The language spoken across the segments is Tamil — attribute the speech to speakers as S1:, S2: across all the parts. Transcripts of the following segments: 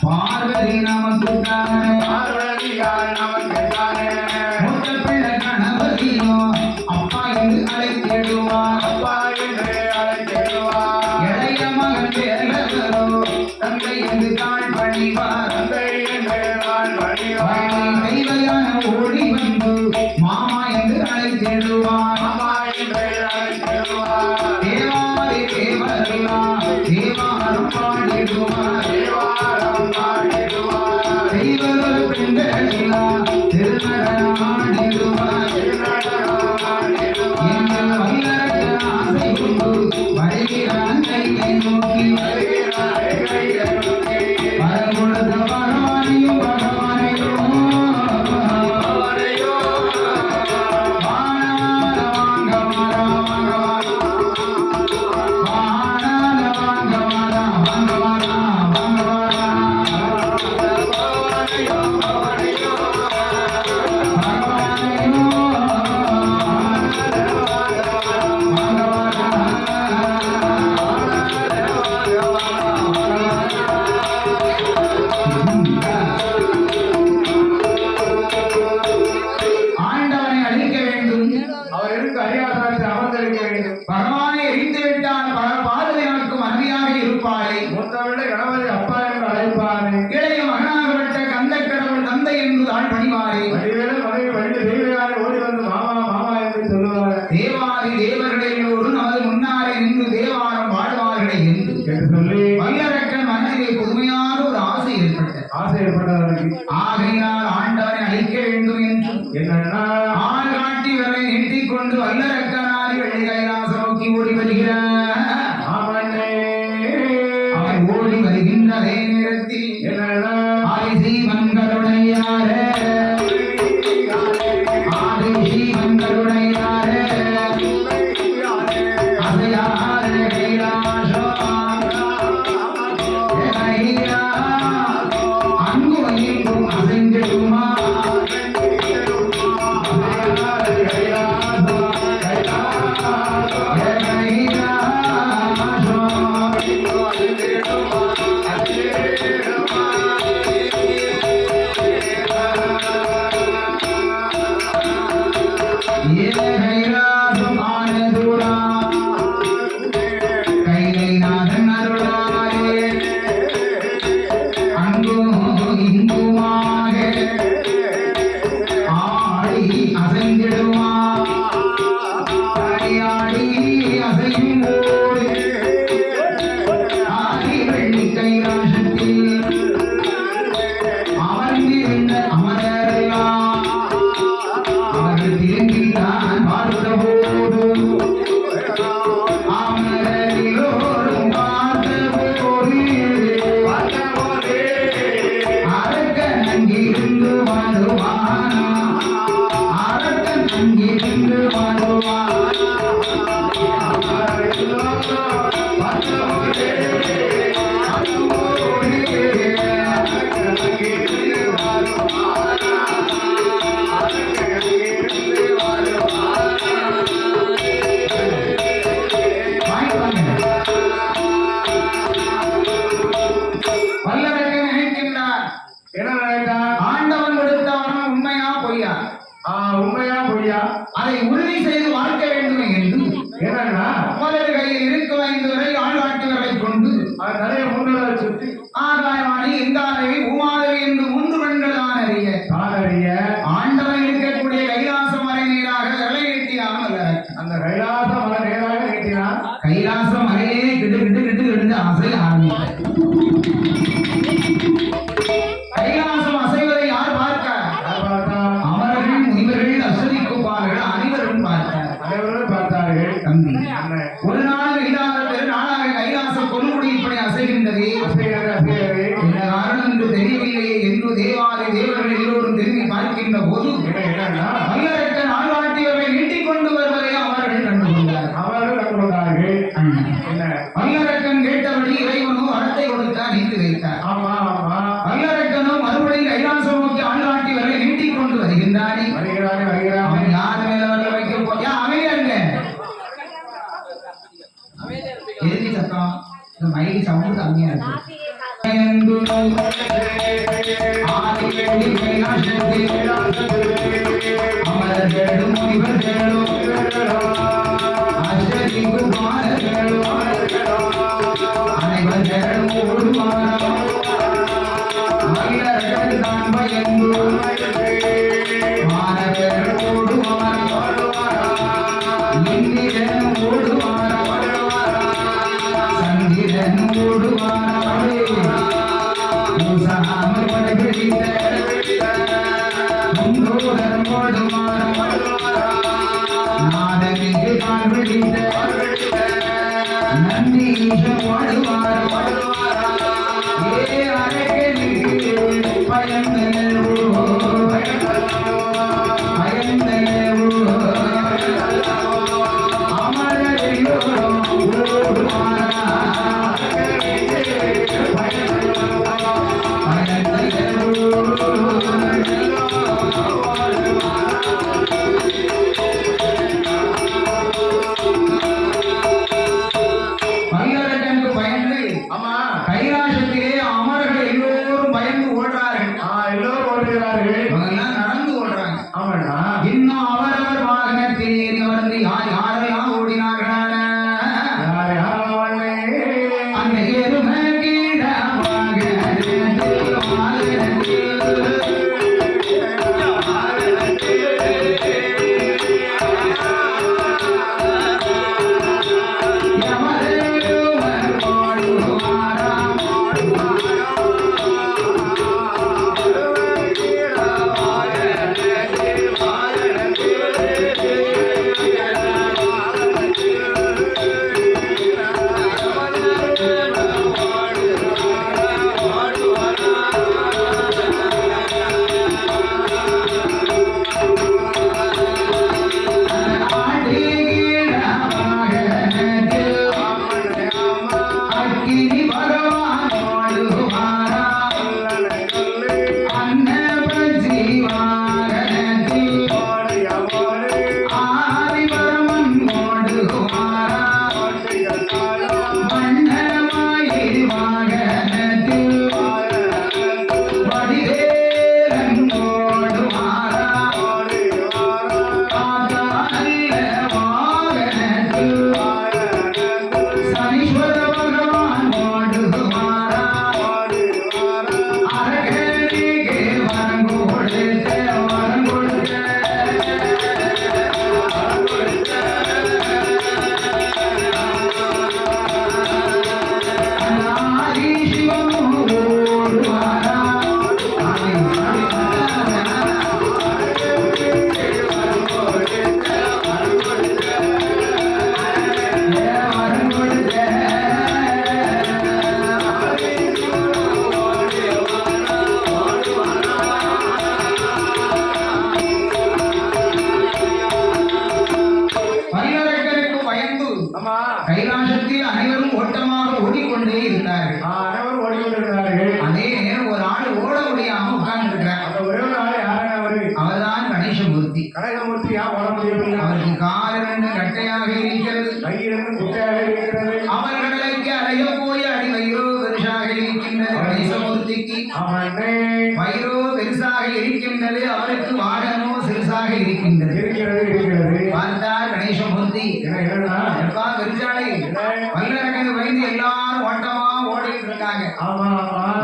S1: பார்வதி நமக்கு மூத்த பிள்ளை கணபதியும் அப்பா என்று அழைத்திடுவார் இளைய மகன் வேலவரோ தந்தை என்று தாழ் பணிவார் தெய்வயான ஓடி வந்து மாமா என்று அழைத்திடுவார் தேவாரி தேவரியா தேவாரம் பாடிடுவார் தெய்வ பெண்களா திருநடனம் ஆடிடுவார் எங்கள் வல்லரக்க ஆசை கொண்டு வருகிறான் கையை நோக்கி வரங்கொடுத்த பகவானையும் பகவானையும் தேவாதி தேவர்களோடு நமது முன்னாலே நின்று தேவாரம் பாடுவார்களே என்று சொல்லி வல்லரக்கன் மனதிலே புதுமையான ஒரு ஆசை ஏற்பட்டது. ஆகையினால் ஆண்டவனை அழிக்க வேண்டும் என்று என்னன்னா ஆள் காட்டி வரை நீட்டிக்கொண்டு வல்லரக்கனாரி வெள்ளி கைலாசம் நோக்கி ஓடி வருகிறார். அவன் ஓடி வருகின்ற அதே நேரத்தில் என்னன்னா ஆதி மங்களுடையாரே அதை உறுதி செய்து வாழ்க்க வேண்டும் என்று அவரது கையில் இருக்கும் 5 வரை ஆள்காட்டுகளை கொண்டு நிறைய முன்னுரை சுற்றி ஆகாயவாணி எங்காதவி உமாதவி என்று 3 பெண்கள் அறிய ஆண்டவன் இருக்கக்கூடிய கைலாசம் மலை நேராக விரலை நீட்டினான். அந்த கைலாச மலை நேராக நீட்டினான். கைலாச மலையே கிட்டு கிட்டு கிட்டு கிட்டு அசைய ஆரம்பித்தார். கைலாசம் அசைவதை யார் பார்த்தார்? அமரர்கள் முனிவர்கள் அசதிக்குப்பார்கள் அனைவரும் பார்த்தார்கள். தம்பி ஒரு நாள் இல்லாத நாளாக கைலாசம் கொல்லுமுடி இப்படி அசைகின்றது. என்ன காரணம் என்று தெரியவில்லையே என்று தேவாதி தேவர்கள் எல்லோரும் திரும்பி பார்க்கின்ற போது வல்லரக்கன் ஆள்காட்டியவரை நீட்டிக் கொண்டு வருவதை அவர்கள் கண்டுகொண்டார்கள். வல்லரக்கன் கேட்டபடி இறைவனோ வரத்தை கொடுத்தார், நீட்டு வைத்தார். வல்லரக்கனோ மறுபடியும் கைலாசம் நோக்கி ஆள்காட்டியவரை நீட்டிக் கொண்டு வருகின்றானே. அவன் யார் மேல வரல வைக்க போயா அமைதியாங்க எதிர்த்து சத்தம் மைக்கு சவுண்ட் கம்மியா இருக்கு. ஆதிவேண்டி கைலாசத்தில் அமரர்களும் முனிவர்களும் அஷ்டதிக்கும் பாலர்களும் அனைவர்களும் ஓடுவாரம் மகிழர்கள் தான் பயந்து மாணவர்கள் ஓடுவாரம் இந்திரன் ஓடுவாரம் சந்திரன் ஓடுவாரம் மூசாமல் படைபிடித்த முன்னோதரம் ஓடுவாரம் நாதமிகு தான் பிடித்த நந்தீஷம் ஓடுவாரம் ஏ அரக்கனுக்கு பயந்தனவோ அமரையோ பல்லரக்கனுக்கு பயந்து கைலாசத்திலே அமரர்கள் எல்லோரும் பயந்து ஓடுறார்கள்.
S2: எல்லோரும் ஓடுகிறார்கள்.
S1: இவங்கெல்லாம் நடந்து ஓடுறாங்க.
S2: ஆமாடா.
S1: இன்னும் அவரவர் வாகனத்தில் ஏறி அமர்ந்து யாரெல்லாம் ஓடினார்கள்
S2: யார் யாரவனே
S1: அந்த எருமை கீழ வாகனத்தில் கைலாசத்தில் அனைவரும் ஓட்டமாக ஓடிக்கொண்டே இருந்தார்கள்.
S2: அனைவரும் ஓடிக்கொண்டிருந்தார்கள்.
S1: அதே நேரம் ஒரு ஆள் ஓட முடியாம உட்கார்ந்து இருக்கிறார்.
S2: அந்த ஒரே ஒரு ஆள் யாரான அவரு?
S1: அவர்தான் கணேசமூர்த்தி.
S2: கனகமூர்த்தி ஓட முடியவில்லை.
S1: அவருக்கு கால் இரண்டு கட்டையாக இருக்கிறது,
S2: கை இரண்டு குட்டையாக இருக்கிறது.
S1: அவர் கடலைக்கு அலைய போய் அடி வயிறோ பெருசாக இருக்கின்றது கணேசமூர்த்திக்கு. வயிறோ பெருசாக இருக்கின்றது, அவருக்கு வாகனமோ சிறுசாக இருக்கின்றது. பார்த்தார் கணேசமூர்த்தி, எப்பா பெருசாலை வல்லரகன் வைந்து எல்லாரும் ஓட்டமா ஓடிட்டு இருக்காங்க,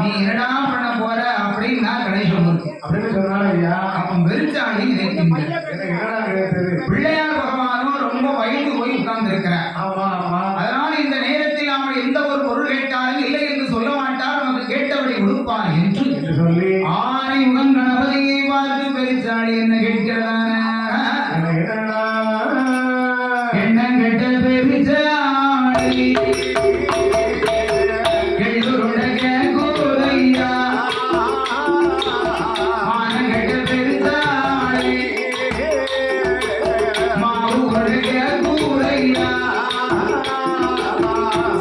S1: நீ என்னடா பண்ண போற அப்படின்னா கணேசமூர்த்தி
S2: அப்படின்னு சொன்னாங்க.
S1: அப்ப பெருசாலை நினைக்கின்றது. பிள்ளையார் பகவானும் ரொம்ப பயந்து போய் உட்கார்ந்து இருக்கிறார். அதனால் இந்த நேரத்தில் அவன் எந்த ஒரு பொருள் கேட்டாலும் இல்லை என்று சொல்ல மாட்டார், நமக்கு கேட்டபடி கொடுப்பார் என்று
S2: சொல்லி
S1: ஆனை முகம் கணபதியை பார்த்து பெருசாடி என்ன கேட்கிறதான என்ன கேட்ட பெருசாடி எழுதுருடைய கூரையா ஆன கேட்ட பெருசாடி மாவுடைய கூரையா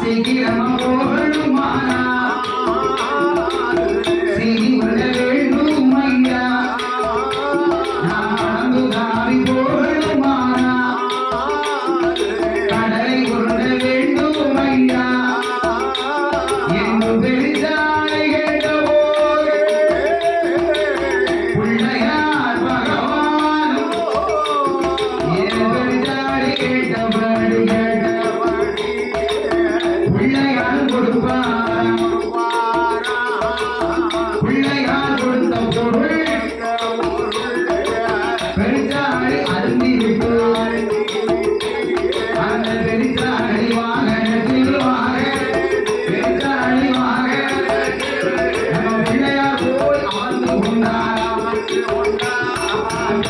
S1: சீக்கிரமா போடுமானா சீனி உள்ள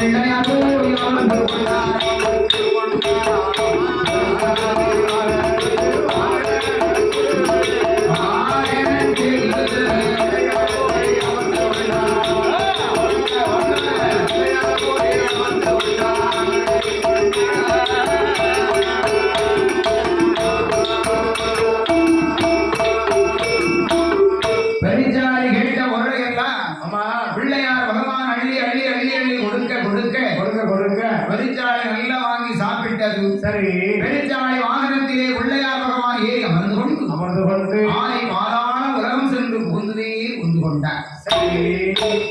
S1: பிள்ளையார் கோயில் அமர்ந்து கொண்டார். பெரிச்சாளி கேட்ட உரையெல்லாம்
S2: ஆமா
S1: பிள்ளையார் பகவான் அள்ளி அள்ளி அள்ளி அள்ளி கொடுக்க கொடுக்க
S2: கொடுக்க கொடுக்க
S1: பெரிச்சாளி நல்லா வாங்கி சாப்பிட்டது.
S2: சரி
S1: பெரிச்சாளி வாகனத்திலே பிள்ளையார் பகவான் ஏறி அமர்ந்து கொண்டு
S2: அமர்ந்து கொண்டு
S1: ஆனை பாதாள உலகம் சென்று புகுந்ததே புகுந்து கொண்டார்.
S2: சரி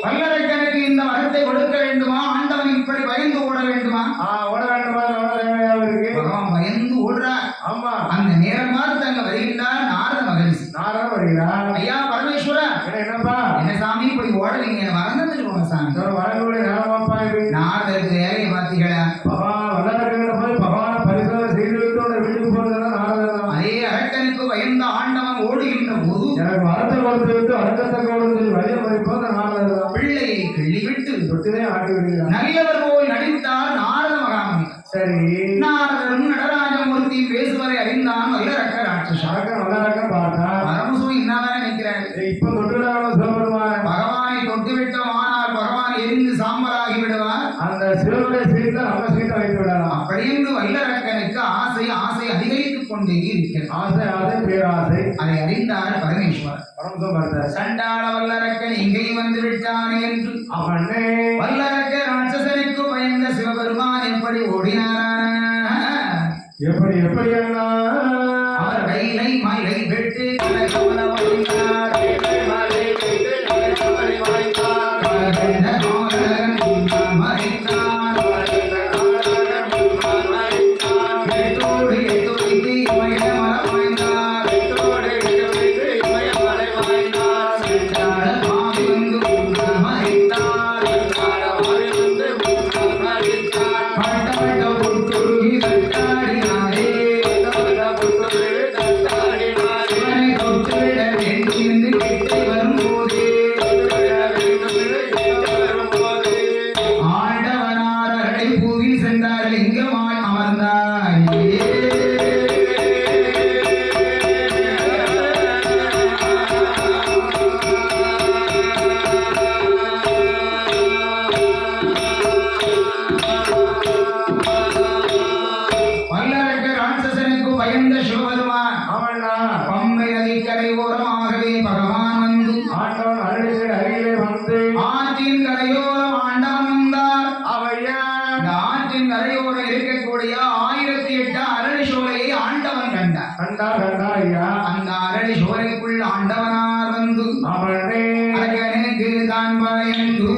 S1: வல்லரக்கனுக்கு இந்த வரத்தை கொடுக்க வேண்டுமா? ஆண்டவன் இப்படி பயந்து ஓட வேண்டுமா?
S2: ஓட வேண்டுமா ஓட தேவையாக இருக்கு
S1: பகவான் பயந்து ஓடுறார்.
S2: ஆமா
S1: அந்த நேரம் பார்த்து அங்க வருகின்றார் நாரத மகரிஷி.
S2: நானும் வருகிறார்
S1: ஐயா பரமேஸ்வரா,
S2: என்னப்பா
S1: என்ன சாமி இப்படி ஓடுறீங்க? மறந்துட்டு போங்க சாமி.
S2: வரக்கூடிய நேரமாப்பா இது
S1: நாரதருக்கு வேலையை பார்த்தீங்களா?
S2: பகவான் வல்லரக்கனை போய் பகவான பரிசோதனை செய்து விட்டு உன்னை வீட்டுக்கு போறதுதான் நாரதம்.
S1: அதே அரக்கனுக்கு பயந்த ஆண்டவன் ஓடுகின்ற போது
S2: எனக்கு வரத்தை கொடுத்து விட்டு அடக்கத்தை கொடுத்து வழிய மதிப்போம் நாரதம்.
S1: பிள்ளையை கிள்ளிவிட்டு
S2: தொட்டிலே ஆட்டி விடுகிறார்.
S1: நல்லவர் போய் நடித்தார் நாரத மகாமுனி.
S2: சரி
S1: நாரதரும் நடராஜமூர்த்தி பேசுவதை அறிந்தான் வல்லரக்க ராட்சசன்.
S2: சரக்கம் வல்லரக்கம் பார்த்தா
S1: பரமசு இன்னாதானே நிற்கிறார்.
S2: இப்ப தொட்டுடாம சிவபெருமான்
S1: பகவானை தொட்டுவிட்டமானால் பகவான் எரிந்து சாம்பலாகி விடுவார்.
S2: அந்த சிவனுடைய சீட்டை நம்ம சீட்டை வைத்து விடலாம்.
S1: அப்படின்னு வல்லரக்கனுக்கு ஆசை ஆசை அதிகரித்துக் கொண்டே இருக்கிறது.
S2: ஆசை ஆசை பேராசை
S1: அதை அறிந்தார் பரமேஸ்வரர்.
S2: பரமசம் பார்த்தார்.
S1: சண்டாள வல்லரக்கன் இங்கே வந்து விட்டான் என்று
S2: அவனே
S1: வல்லரக்க ராட்சசனுக்கு பயந்த சிவபெருமான் எப்படி ஓடினார்?
S2: எப்படி எப்படி எல்லாம்
S1: அவர் கைலை மலை வெட்டு கலகவல வைத்தார். கலகண்ட காலகன் மறைத்தார். எட்டோடு எட்டொழித்து இமயமல வாய்ந்தார். சென்றாட மாவி வந்து மறைத்தார். பட்டப்பட்ட புத்துருகி தட்டாடினாரே. சிவனை தொட்டுவிட வேண்டும் என்று கிட்டே வரும்போதே ஆண்டவனார் அரளை பூவில் சென்றார். லிங்கமாய் அமர்ந்தார். வல்லரக்க ராட்சசனுக்கு பயந்த சிவபெருமான்
S2: அவனா
S1: பம்பை நதிக்கரை ஓரமாகவே பகவான் வந்து
S2: ஆண்டவன் அருளிசை அருகிலே வந்து
S1: ஆற்றின் கரையோரம் ஆண்டவன் வந்தார்.
S2: அவையா
S1: இந்த ஆற்றின் கரையோரம் இருக்கக்கூடிய 1008 அரளி சோலையை ஆண்டவன் கண்டார்.
S2: கண்டா ஐயா
S1: அந்த அரளி சோலைக்குள் ஆண்டவனார் வந்து
S2: அவனே
S1: அரக்கனுக்கு தான் பயந்து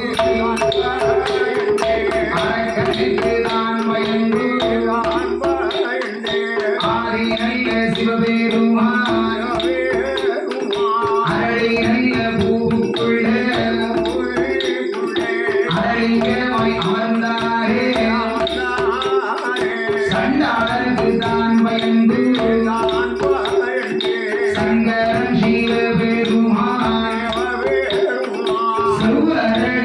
S1: அரக்கனுக்கு தான் பயந்து ஆதி நல்ல சிவபெருமான் அரளி நல்ல பூவுக்குள்ள அரளிங்கமாய் அமர்ந்தாரே. சண்டாளருக்கு தான் பயந்து சங்கரன் சிவபெருமான் சிவரளி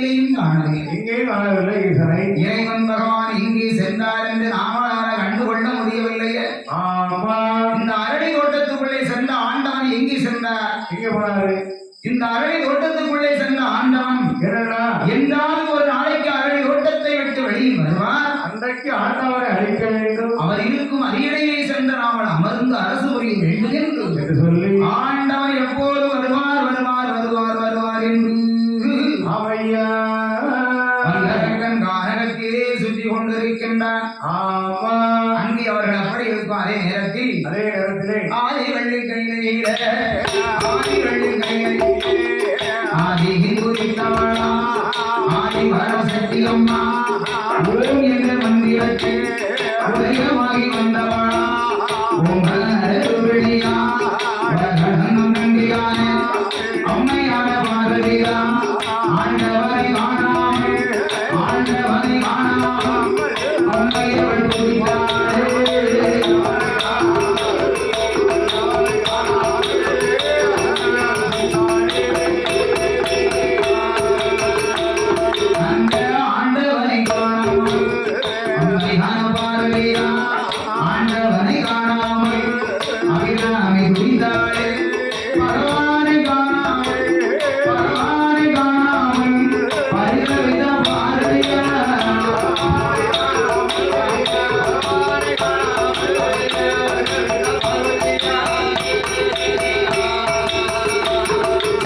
S1: இடத்திலேயும் காணவில்லை.
S2: எங்கேயும் காணவில்லை ஈசனை.
S1: இறைவன் பகவான் இங்கே சென்றார் என்று நாமளால கண்டுகொள்ள முடியவில்லையே.
S2: ஆமா.
S1: இந்த அரளி தோட்டத்துக்குள்ளே சென்ற ஆண்டவன் எங்கே சென்றார்?
S2: எங்க போனாரு?
S1: இந்த அரளி தோட்டத்துக்குள்ளே சென்ற ஆண்டவன்
S2: என்னன்னா
S1: என்றாவது ஒரு நாளைக்கு அரளி தோட்டத்தை விட்டு வெளியில் வருவார்.
S2: அன்றைக்கு ஆண்டவரை அழிக்க வேண்டும்.
S1: அவர் இருக்கும் அரியணையை சென்ற நாமல் அமர்ந்து அரசு புரிய வேண்டும் என்று
S2: சொல்லி
S1: ஆண்டவர் எப்போது வருவார் வருவார் வருவார் வருவார் என்று
S2: அவையா
S1: வல்லரக்கன் கானகத்திலே சுற்றி கொண்டிருக்கின்றார்.
S2: ஆமா.
S1: அங்கே அவர்கள் அப்படி இருக்கும். அதே நேரத்திலே ஆதி வெள்ளி கையிலே ஆதி குறித்தவளா ஆதி வரசக்தி அம்மா ஓம் என்ற மந்திரத்தில் உதயமாகி வந்தவளா உங்கள் அருள்வெளியா வரகணம் நம்பியான அம்மையான பார்வதியா ஆண்டவரை காணாமல் அம்மையவள் குறித்தாரே. ஆண்டவனை காணாமல் அபிராமி துணிந்தாளே. பகவானை காணாமல் பரிதவித பார்வையா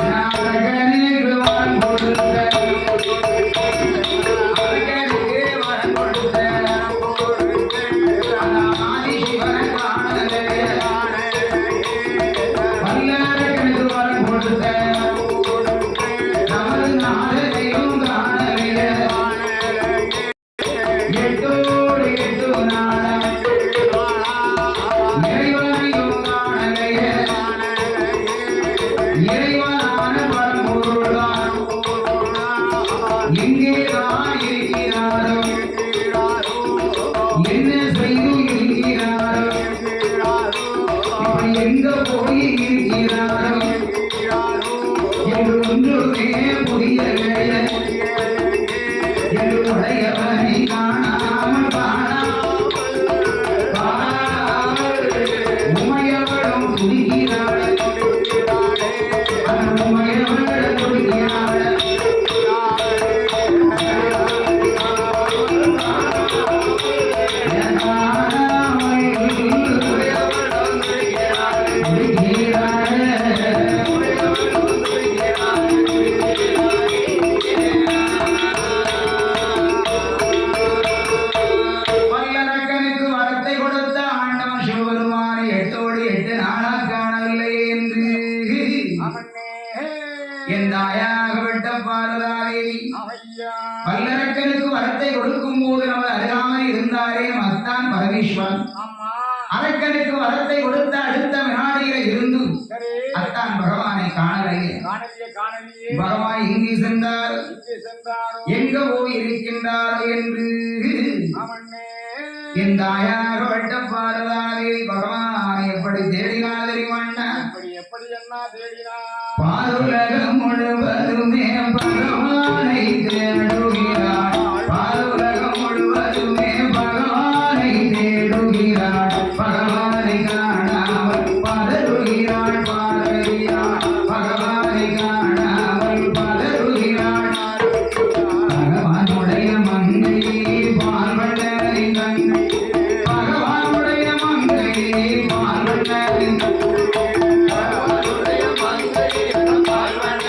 S1: நாடகனுக்கு வான் கொடுத்த எங்க போய் இருக்கிறாரோ என்று ஒன்றுமே புரியவில்லை. என்று உடையவனை காணாமல் உமையவளும் துணிகிறாள். அந்த உமையவள் துணிகிறாள். வல்லரக்கனுக்கு வரத்தை கொடுத்த ஆண்டவன் சிவபெருமானை 8 நாளாக காணவில்லை என்று என் தாயாகப்பட்ட பார்வதாதேவி வல்லரக்கனுக்கு வரத்தை கொடுக்கும் போது நமது அருகாமல் இருந்தாரே மத்தான் பரமேஸ்வரன். அரக்கனுக்கு வரத்தை கொடுத்த அடுத்த வினாடியில இருந்து அத்தான் பகவானை காணலையே. பகவான் எங்கே சென்றார், எங்க போய் இருக்கின்றார் என்று என் தாயாகப்பட்ட பார்வதாதேவி பகவானை எப்படி தேடினார் தெரியுமாண்ணா? பாருலகம் முழுவதுமே பகவானை தேடுகிறார். பாருலகம் முழுவதுமே பகவானை தேடுகிறார். பகவானை காணாமல் பதறுகிறாள் பார்வதியார். பகவானை காணாமல் பதறுகிறாள். பகவானுடைய மங்கையை பார்வதரின் கண்ணை. பகவானுடைய மங்கையை பார்வதரின் பகவானுடைய மங்கையை பார்வதரின்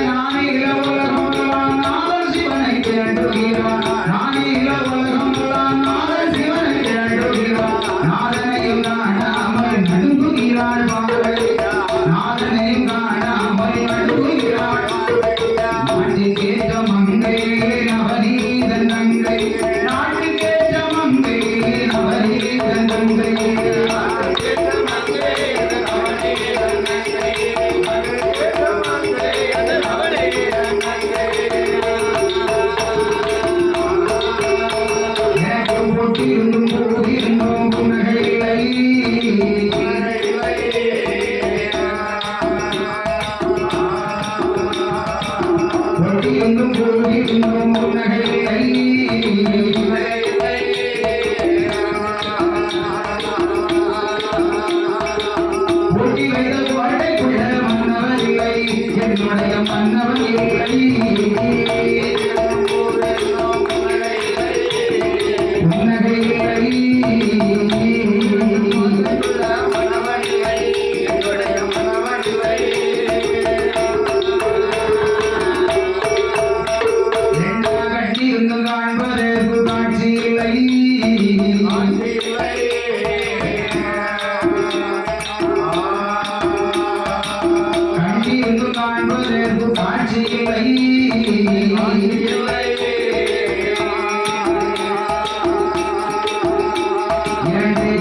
S1: நானே இள உலகம் நாதன் சிவனை கேட்டுகிறான் நானே இள உலகம் நாதன் சிவனை கேட்டுகிறான் நாதனையும் காணாமல் நடுங்குகிறாள் பாவை நாதனையும் காணாமல் நடுங்குகிறாள் நாட்டுக்கேற்ற மங்கை நவநீதன் நங்கை நாட்டுக்கேற்ற மங்கை நவநீதன் நங்கை எனக்கும் போட்டிருந்தும் போதிருந்தோம் புன்னகையில்லை போட்டிருந்தும் போதிருந்தோம் புன்னகையில்லை போட்டி வைத்த கோட்டைக்குள்ள மன்னவர் இல்லை என்னுடைய மன்னவன் இல்லை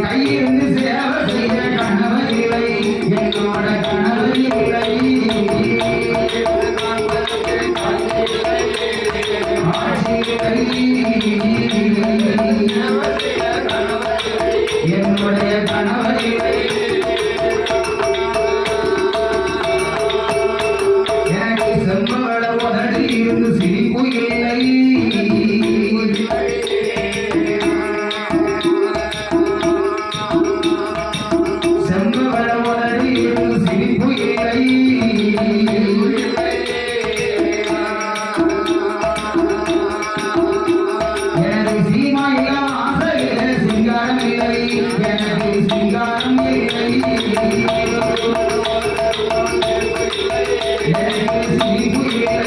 S1: கையிருந்து சேவை செய்ய கணவர் இல்லை என்னோட கணவர் இல்லை என்னுடைய கணவர் இல்லை எனக்கு செம்பவள உதடி இருந்து சிரிப்பு இல்லை செம்பவள உதடி இருந்து சிரிப்பு இல்லை எனக்கு சீமா இல்ல ஆசை இல்லை சிங்காரம் இல்லை எனக்கு சிங்காரம் இல்லை எனக்கு சிரிப்பு இல்லை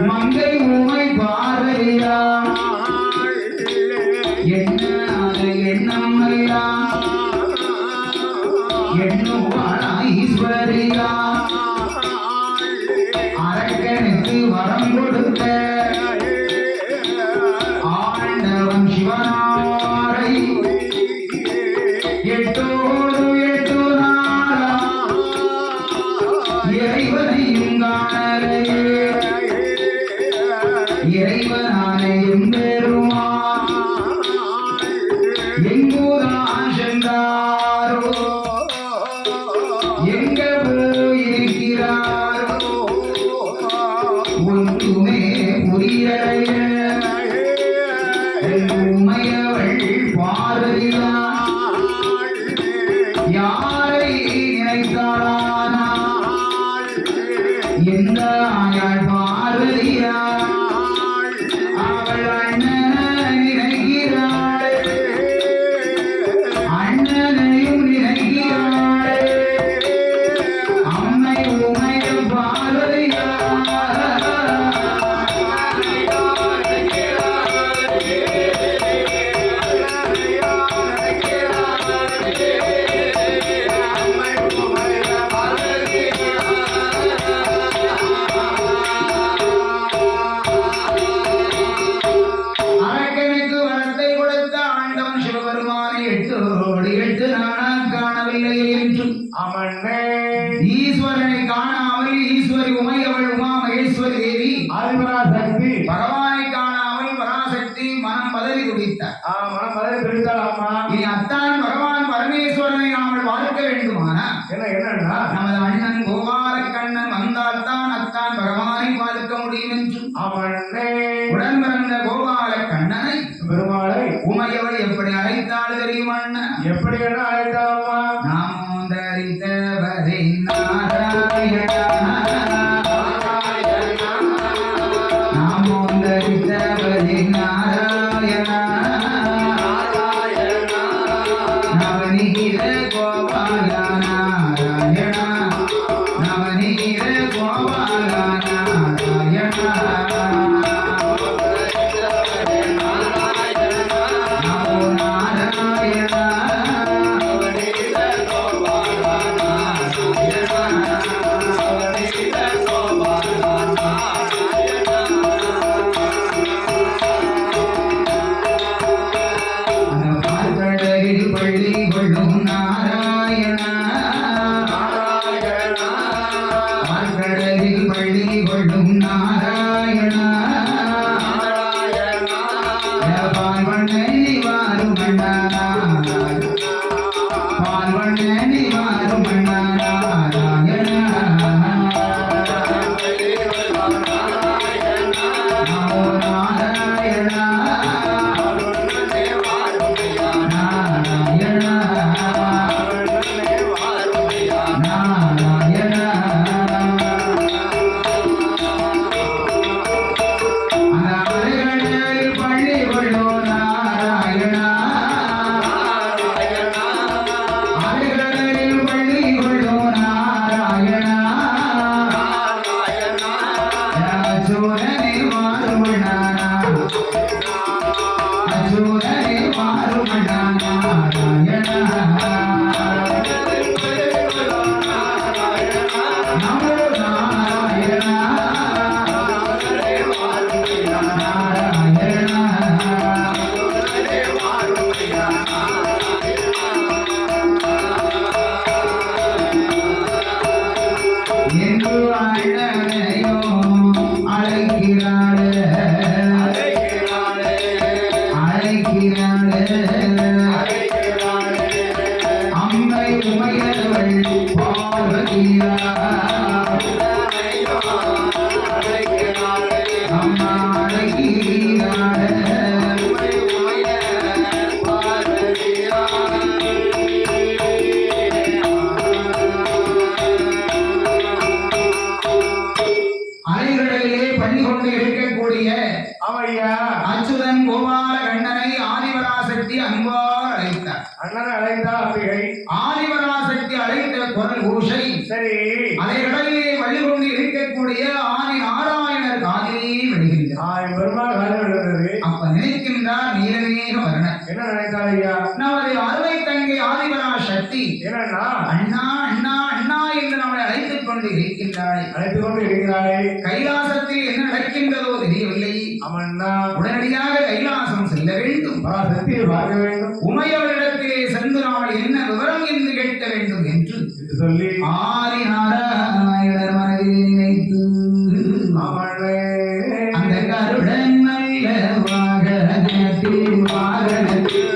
S1: மங்கை ஊமை பார்வையா எண்ணாத எண்ணம் ஐயா எண்ணுவாளா ஈஸ்வரியா அரக்கனுக்கு வரம் கொடுத்த ஆண்டவன் சிவனாரை எட்டோடு எட்டு நாளா இறைவனையும் காணலையே இறைவனான எம்பெருமா எங்குதான் சென்றாரோ எங்க போயிருக்கிறாரோ ஒன்றுமே புரியலைய உமையவள் பார்வையா யாரை நினைத்தாரானா எந்த ஆயாள் பார்வையா அவள் அண்ணனை நினைக்கிறாள் அண்ணனையும் நினைக்கிறாள் அம்மை உமையும் பார்வையா அரக்கனுக்கு வரத்தை கொடுத்த ஆண்டவன் சிவபெருமானை எட்டோடு எட்டு நானா காணவில்லை என்று
S2: அமன்னே
S1: ஈஸ்வரனை காணாமல் ஈஸ்வரி உமை அவள் உமா மகேஸ்வரி தேவி
S2: ஆதிபராசக்தி
S1: பகவானை காணாமல் பராசக்தி மனம் பதறி துடித்தார்.
S2: மனம் மதுரை பிரித்தாள் அம்மா.
S1: இனி அத்தான் பகவான் பரமேஸ்வரனை நாங்கள் பார்க்க வேண்டுமானா
S2: என்னன்னா
S1: நமது அண்ணன் கோபால கண்ணன் வந்தால்தான் அத்தான் பகவானை பார்க்க முடியும் என்று
S2: அமன்னே
S1: உடன் பிறந்த கோபால கண்ணனை
S2: பெருமாளை
S1: உமையவள் எப்படி அழைத்தாள் தெரியுமா அண்ணா?
S2: எப்படி என்ன அழைத்தாளம்மா?
S1: நாமோ தரித்தவரை நாராயணா நாமோ தரித்தவரை நாராயணா நவநீத கோபால நாராயணா நவநீத கோபால நாராயணா நமோ நாராயணா அந்த பார்க்கடலில் பள்ளி கொள்ளும் நாராயணா பார்க்கடலில் பள்ளி கொள்ளும் நாராயணா பால்வண்ணி வாரும் அண்ணா பால்வண்ணி வாரும் அண்ணா நாராயணா நமோ நாராயணா நாராயணா நாராயணா அந்த அறைகளில் பள்ளி கொள்ளோ நாராயணா அறைகளில் பள்ளி கொள்ளோ நாராயணா அச்சோதனை மாறுமண்ணானா அச்சோதனை மாறுமண்ணானா நாராயணா நமோ நாராயணா நாராயணா என்று அண்ணனையோ அழைக்கிறாள் அழைக்கிறாள் அம்மை உமையவள் பார்வதியா அம்மா அழைக்கிறாள் அலைகளிலே பள்ளி கொண்டு இருக்கக்கூடிய
S2: ஆமையா
S1: அச்சுதன் கோபால கண்ணனை ஆதிபராசக்தி அன்பார் அழைத்தார்.
S2: அண்ணனை அழைத்தா அம்பிகை.
S1: ஆதிபராசக்தி அழைத்த குரல் ஓசை
S2: சரி
S1: அலைகளிலே வழி கொண்டு இருக்கக்கூடிய ஆதி நாராயணர் காதிலே
S2: காரியம் நடந்தது.
S1: அப்ப நினைக்கின்றார் நீலமேக வர்ணன்.
S2: என்ன நினைத்தார் ஐயா?
S1: நமது அருமை தங்கை ஆதிபரா சக்தி
S2: என்னன்னா
S1: அண்ணா அண்ணா அண்ணா என்று நம்மளை அழைத்துக் கொண்டு இருக்கின்றாள்.
S2: அழைத்துக் கொண்டு இருக்கிறாளே.
S1: கைலாசத்தில் என்ன நடக்கின்றதோ தெரியவில்லை.
S2: அமன்னா
S1: உடனடியாக கைலாசம் செல்ல வேண்டும்.
S2: சக்தியை பார்க்க வேண்டும்.
S1: உமையவரிடத்திலே சென்று நாள் என்ன விவரம் என்று கேட்க வேண்டும் என்று
S2: சொல்லி
S1: ஆதி நாராயணர் மனதில் நினைத்து அந்த கருடன் நல்ல வாகனத்தில் வாகனத்தில்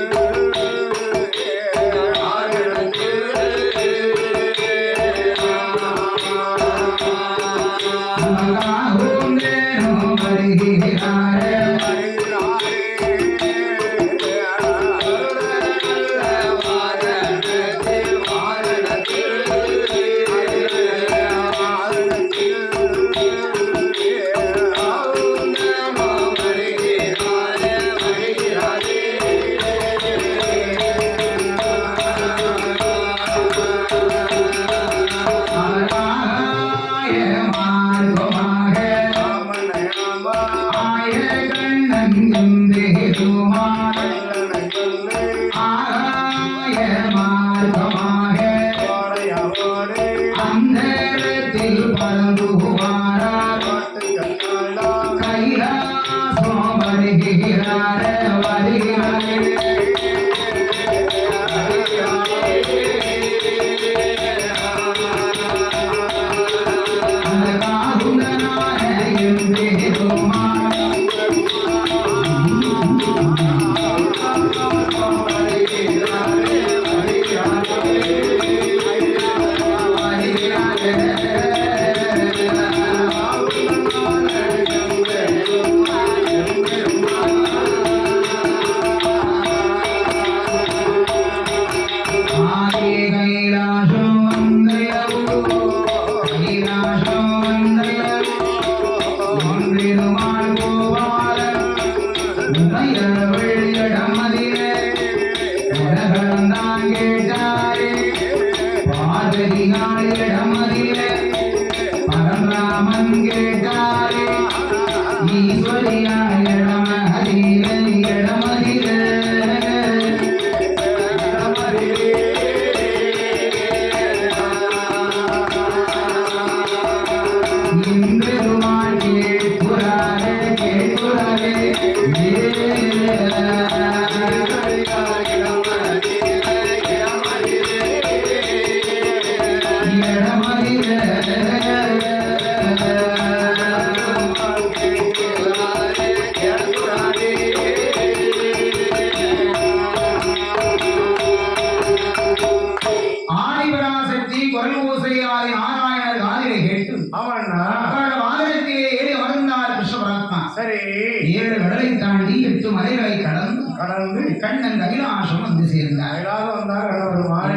S1: கண்ணன் கைலாசம் வந்து சேர்ந்தார்.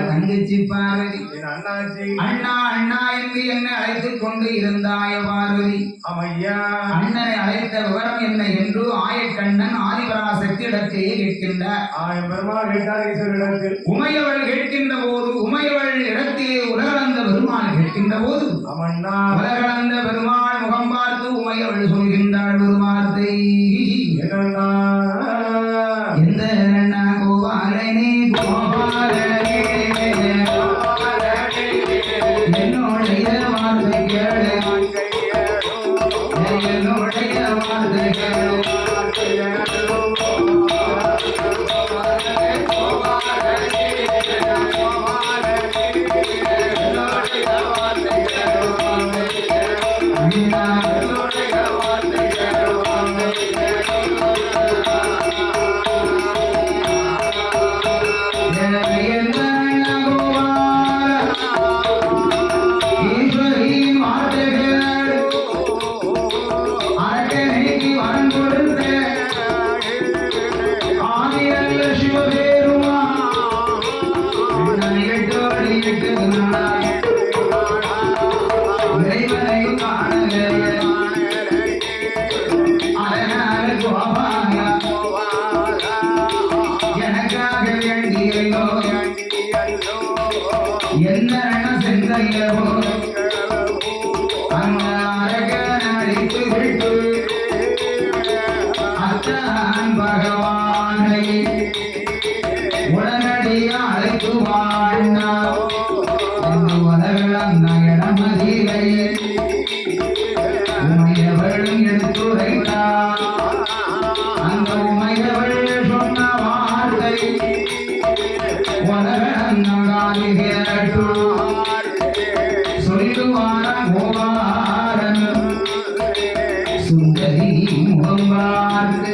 S1: தங்கச்சி பார்வதி அண்ணா அண்ணா என்று என்ன அழைத்துக் கொண்டு இருந்தாய பார்வதி. அண்ணனை அழைத்த விவரம் என்ன என்று ஆயக்கண்ணன் ஆதிபராசக்தி இடத்தையே கேட்கின்றார். உமையவள் கேட்கின்ற போது உமையவள் இடத்திலே உலகளந்த பெருமாள் கேட்கின்ற போது உலகளந்த பெருமாள் முகம் பார்த்து உமையவள் சொல்கின்றாள் பெருமாத்தை அச்சான் பகவானை உடனடியா அழைத்து வாழ்ந்தா உலகளம் நகரமதிலை உமையவளும் எடுத்துரைத்தார் அந்த உமையவள் சொன்ன வார்த்தை உலகளம் நகாது கேட்டு சொல்லுவாரம் கோபாரன் சுந்தரி முகம் பார்த்து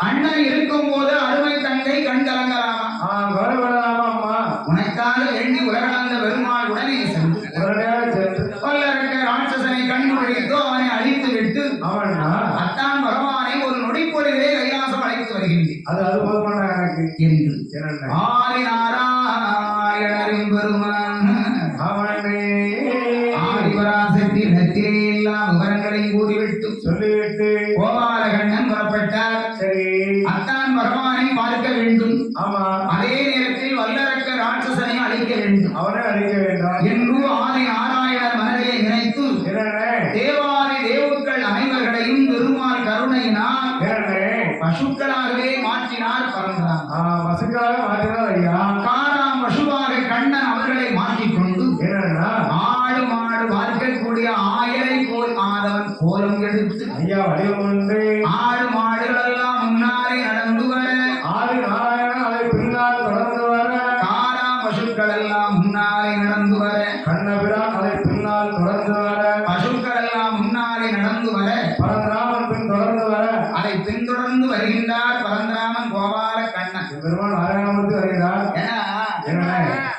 S1: அண்ணன் இருக்கும் போது அருமை தங்கை கண் கலங்கலாமா உனக்காக வேண்டி உலகளந்த பெருமாள் உடனே சென்று வல்லரக்க ராட்சசனை கண்டு பிடித்தோ அவனை அழித்து விட்டு அத்தான் பகவானை ஒரு நொடிப்பொழுதே கைலாசம் அழைத்து வருகின்றேன் என்று ஆதி நாராயணரின் பெருமான் ஆதிபராசக்தி நெத்திலே எல்லாம் விவரங்களையும் கூறிவிட்டு சொல்லிவிட்டு கோபாலகண்ணன் புறப்பட்டார். அத்தான் பகவானை பார்க்க வேண்டும். அதே நேரத்தில் வல்லரக்க ராட்சசனை அழிக்க வேண்டும். அவனை அழிக்க வேண்டும் என்று ஆதி நாராயணர் மனதிலே நினைத்து தேவாதி தேவுக்கள் அனைவர்களையும் பெருமாள் கருணையினால் பசுக்களாகவே மாற்றினார். பறந்தார். பசுக்களாக மாற்றினார் ஐயா. காராம் பசுவாக கண்ணன் அவர்களை மாற்றிக்கொண்டு ஆடு மாடு பார்க்கக்கூடிய ஆயரை போல் ஆதவன் கோலம் எடுத்து ஐயா வடிவம் ஆடு மாடுகள் எல்லாம் முன்னாலே நடந்து வர ஆதி நாராயணன் அதை பின்னால் தொடர்ந்து வர காராம் பசுக்கள் எல்லாம் முன்னாலே நடந்து வர கண்ணபிரான் அதை பின்னால் தொடர்ந்து வர பசுக்கள் எல்லாம் முன்னாலே நடந்து வர பரந்தாமன் பின் தொடர்ந்து வர அதை பின்தொடர்ந்து வருகின்றார் பரந்தாமன் கோபால கண்ணன் பெருமாள் நாராயணமூர்த்தி வருகிறார். ஏன்னா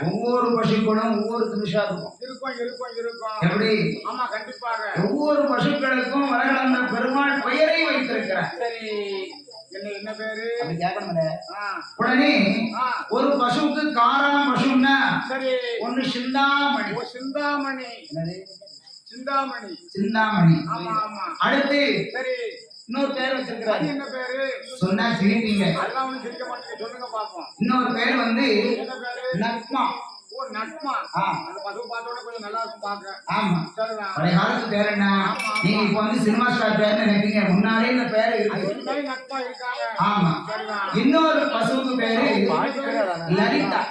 S1: ஒவ்வொரு பசுக்களும் ஒவ்வொரு திருஷா இருக்கும். எப்படி? ஆமா, கண்டிப்பாக. ஒவ்வொரு பசுக்களுக்கும் வரகலந்த பெருமாள் பெயரை வைத்திருக்கிறார். சரி, என்ன பேரு அப்படி கேட்கணும்ல. உடனே ஒரு பசுக்கு காராம் பசுன்னா சரி ஒன்னு சிந்தாமணி. சிந்தாமணி என்னது? சிந்தாமணி. சிந்தாமணி. ஆமா ஆமா. அடுத்து சரி இன்னொரு பேர் வச்சிருக்கிறாரு. என்ன பேரு சொன்னா சிரிப்பீங்க. அதெல்லாம் ஒண்ணு சிரிக்க மாட்டீங்க, சொல்லுங்க பாப்போம். இன்னொரு பேர் வந்து என்ன பேரு? நக்மா. ஓ நக்மா. அந்த பசு பார்த்தோட கொஞ்சம் நல்லா இருக்கும் பாக்க. ஆமா சரிடா. பழைய காலத்து பேர் என்ன? நீங்க இப்ப வந்து சினிமா ஸ்டார் பேர் நினைப்பீங்க, முன்னாலே இந்த பேர் இருக்கு. முன்னாலே நக்மா இருக்காங்க. ஆமா சரிடா. இன்னொரு பசுவுக்கு பேரு லலிதா.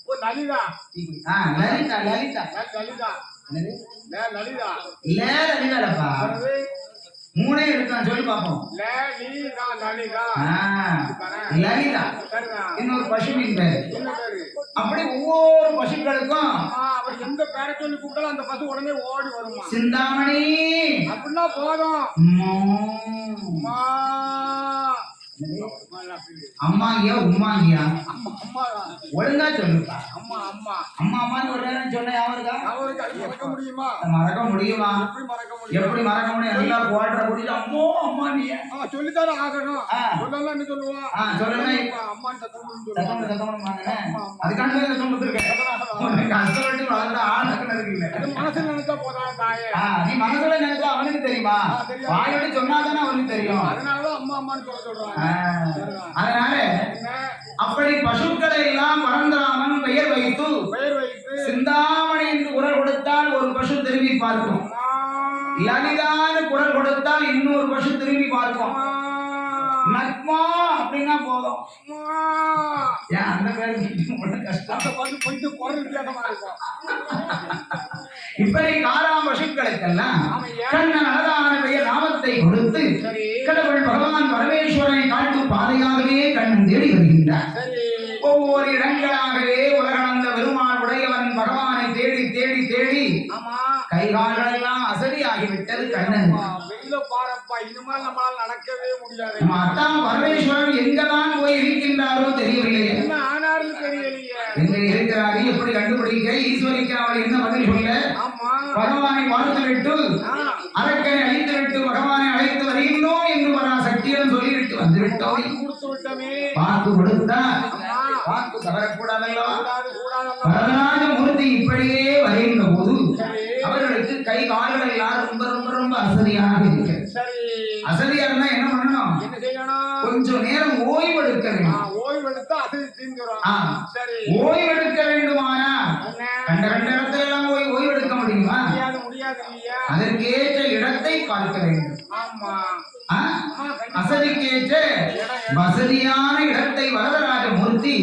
S1: ஓ லலிதா. லலிதா லலிதா லலிதா. என்னது? லலிதா. லலிதாப்பா. மூணே இருக்கான், சொல்லி பார்ப்போம். லலிதா. இன்னொரு பசுவின் பேர். அப்படி ஒவ்வொரு ஒவ்வொரு பசுக்களுக்கும்
S2: அவர் எந்த பேரை சொல்லி கூப்பிட்டாலும் அந்த பசு உடனே ஓடி வருமா.
S1: சிந்தாமணி
S2: அப்படின்னா போதும்.
S1: அம்மா. அம்மாங்கியா உம்மாங்கியா ஒழுங்கா சொல்லுப்பா.
S2: அம்மா அம்மா
S1: அம்மா அம்மான்னு ஒரு நேரம் சொன்ன யாருக்கா
S2: அவருக்கு அது மறக்க முடியுமா?
S1: மறக்க முடியுமா?
S2: எப்படி மறக்க முடியும்?
S1: எப்படி மறக்க முடியும்? நல்லா குவாட்டரை குடிச்சு அம்மோ அம்மா நீ
S2: சொல்லித்தானே ஆகணும். சொல்லலாம் என்ன சொல்லுவான்?
S1: சொல்லுங்க
S2: அம்மான்னு சத்தம்
S1: அதுக்காண்டி சத்தம் கொடுத்துருக்கேன். கஷ்டப்பட்டு வளர்ந்த ஆளுக்கு இருக்குல்ல.
S2: மனசுல நினைச்சா போதான் தாயே.
S1: நீ மனசுல நினைச்சா அவனுக்கு தெரியுமா? வாயோட சொன்னாதானே அவனுக்கு தெரியும்.
S2: அதனாலதான் அம்மா அம்மான்னு சொல்ல சொல்றாங்க.
S1: அதனால அப்படி பசுக்களை எல்லாம் பரந்தாமன் பெயர் வைத்து சிந்தாமணி என்று குரல் கொடுத்தால் ஒரு பசு திரும்பி பார்க்கும். லலிதான குரல் கொடுத்தால் இன்னொரு பசு திரும்பி பார்க்கும். நக்மா அப்படின்னா போதும். ஏன் அந்த பேருக்கு கஷ்டம்
S2: போயிட்டு குரல் வித்தியாசமா இருக்கும்.
S1: இப்படி காராம் பசுக்களுக்கெல்லாம் கண்ணன் அழகான பெயர் நாமத்தை கொடுத்து கடவுள் பகவான் பரமேஸ்வரனை காட்டும் பாதையாகவே கண்ணன் தேடி வருகின்றார். ஒவ்வொரு இடங்களாகவே உலகளந்த பெருமான் உடையவன் பகவானை தேடி தேடி தேடி கைகால்கள் எல்லாம் அசதியாகிவிட்டது கண்ணன்.
S2: பாரப்பா இனிமேல் நம்மளால நடக்கவே முடியாது.
S1: அத்தான் பரமேஸ்வரன் எங்கதான் போய் இருக்கின்றாரோ தெரியவில்லையே.
S2: என்ன ஆனார்னு தெரியலையே.
S1: எங்க இருக்கிறாரு எப்படி கண்டுபிடிக்க? ஈஸ்வரிக்கு அவள் என்ன பதில் சொல்ல? பகவானை வாழ்த்து விட்டு அரக்கனை அழித்து விட்டு பகவானை அழைத்து வருகின்றோம் என்று வரா சக்தியிடம் சொல்லிவிட்டு வந்துவிட்டோம். வாக்கு கொடுத்தா வாக்கு தவறக்கூடாதல்லோ. வரதராஜ மூர்த்தி இப்படியே வருகின்ற போது அவர்களுக்கு கை கால்கள் எல்லாம் ரொம்ப ரொம்ப ரொம்ப அசதியாக இருக்கு. அசதியா இருந்தா என்ன பண்ணணும்? கொஞ்சம் நேரம் ஓய்வெடுக்க வேண்டும். ஓய்வெடுக்க வேண்டுமானா கண்ட கண்ட இடத்துல எல்லாம் போய் ஓய்வெடுக்க முடியுமா? அதற்கேற்ற இடத்தை பார்க்க வேண்டும். அசதிக்கேற்ற வசதியான இடத்தை வரதராஜ மூர்த்தி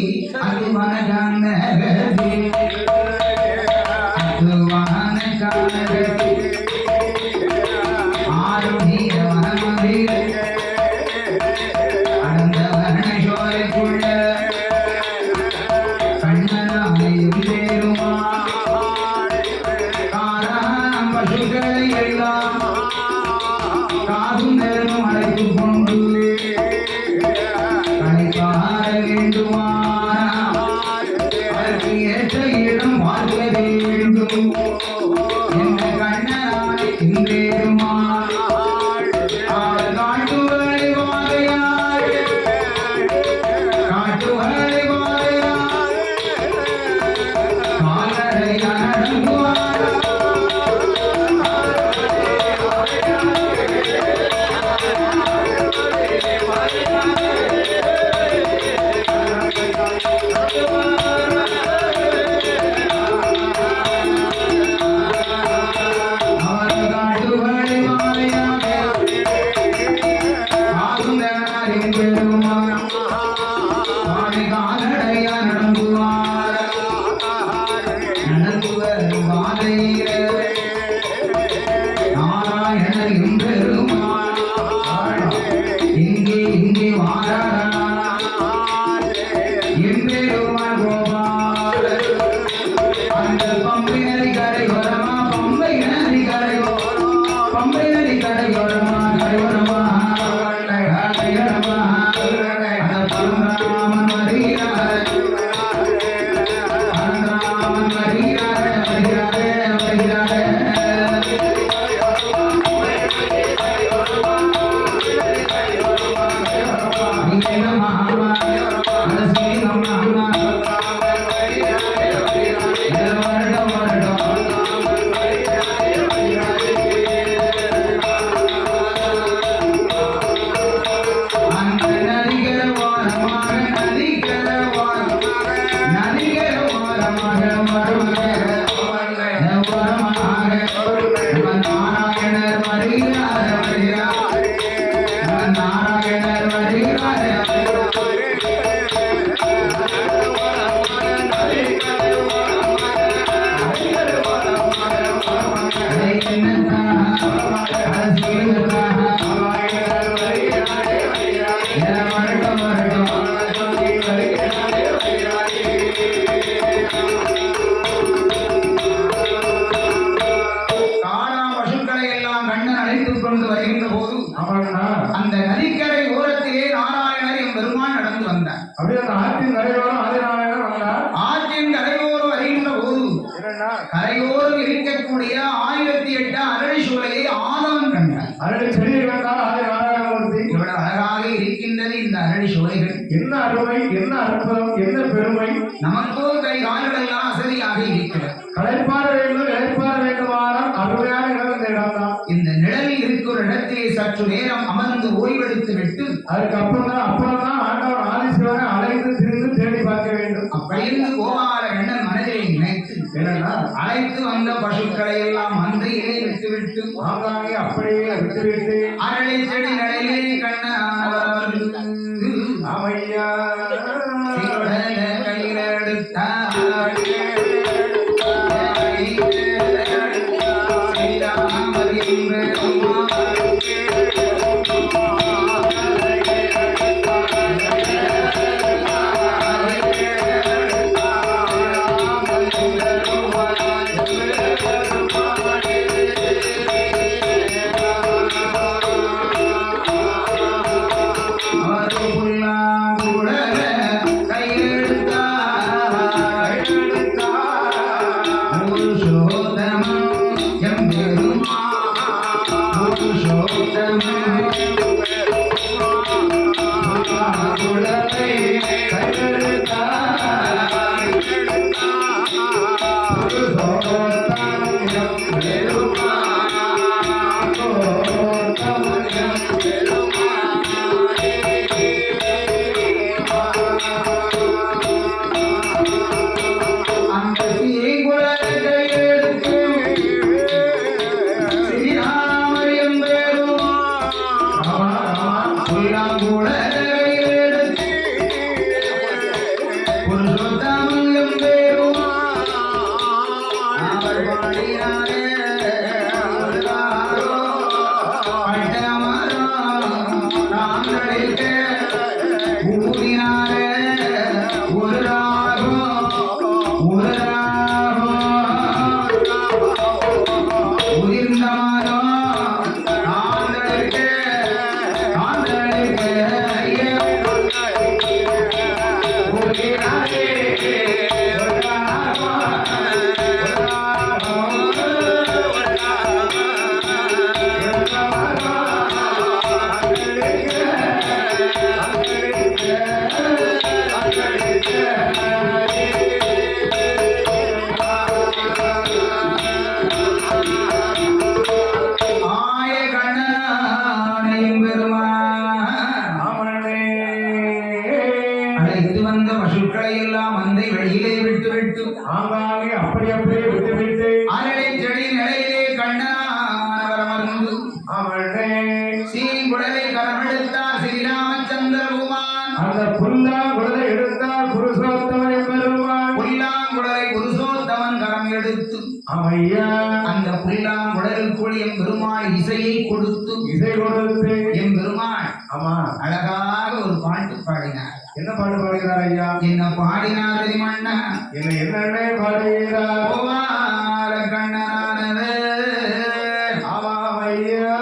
S1: நமக்கோ கை கால்கள் எல்லாம் அசதியாக இருக்கிறது.
S2: களைப்பாற வேண்டும் இழைப்பாற வேண்டுமானால் அருமையான இடம் இந்த இடம்தான்.
S1: இந்த நிழலில் இருக்கிற இடத்திலே சற்று நேரம் அமர்ந்து ஓய்வெடுத்து விட்டு
S2: அதுக்கப்புறம் தான் ஆண்டவன் ஆதிசிவனை அழைத்து திரிந்து தேடி பார்க்க வேண்டும்.
S1: அப்படின்னு கோபால கண்ணன் மனதிலே நினைத்து
S2: என்னன்னா
S1: அழைத்து வந்த பசுக்களை எல்லாம் மந்தையிலே விட்டுவிட்டு
S2: ஆங்காங்கே அப்படியே விட்டுவிட்டு
S1: அரளி செடி நடையிலே கண்ணானவர்
S2: ஆமையா
S1: கையில் எடுத்தார் ஸ்ரீராமர் என்று அழைத்து வந்த பசுக்களை எல்லாம் மந்தை வெளியிலே விட்டுவிட்டு
S2: ஆங்காங்கே அப்படியே விட்டுவிட்டு
S1: அரளி செடி நிலையிலே கண்ணனானவர் அமர்ந்து
S2: அவனே
S1: சீங்குடலை கரமெடுத்தார் ஸ்ரீராமச்சந்திரகுமான்.
S2: அந்த புல்லாங்குழலை எடுத்தார் புருஷோத்தமன் பெருமான்.
S1: புல்லாங்குழலை புருஷோத்தமன் கரம் எடுத்து
S2: அமையா
S1: அந்த புல்லாங்குழலுக்குள் எம் பெருமாள் இசையை கொடுத்து எம் பெருமாள்
S2: ஆமா
S1: அழகாக ஒரு பாட்டு பாடினார்.
S2: என்ன பாட்டு பாடுகிறார் ஐயா?
S1: என்ன பாடினார் தெரியுமண்ணா?
S2: என்ன பாடுகிறார்?
S1: கோபால கண்ணனானவர்
S2: ஆமா ஐயா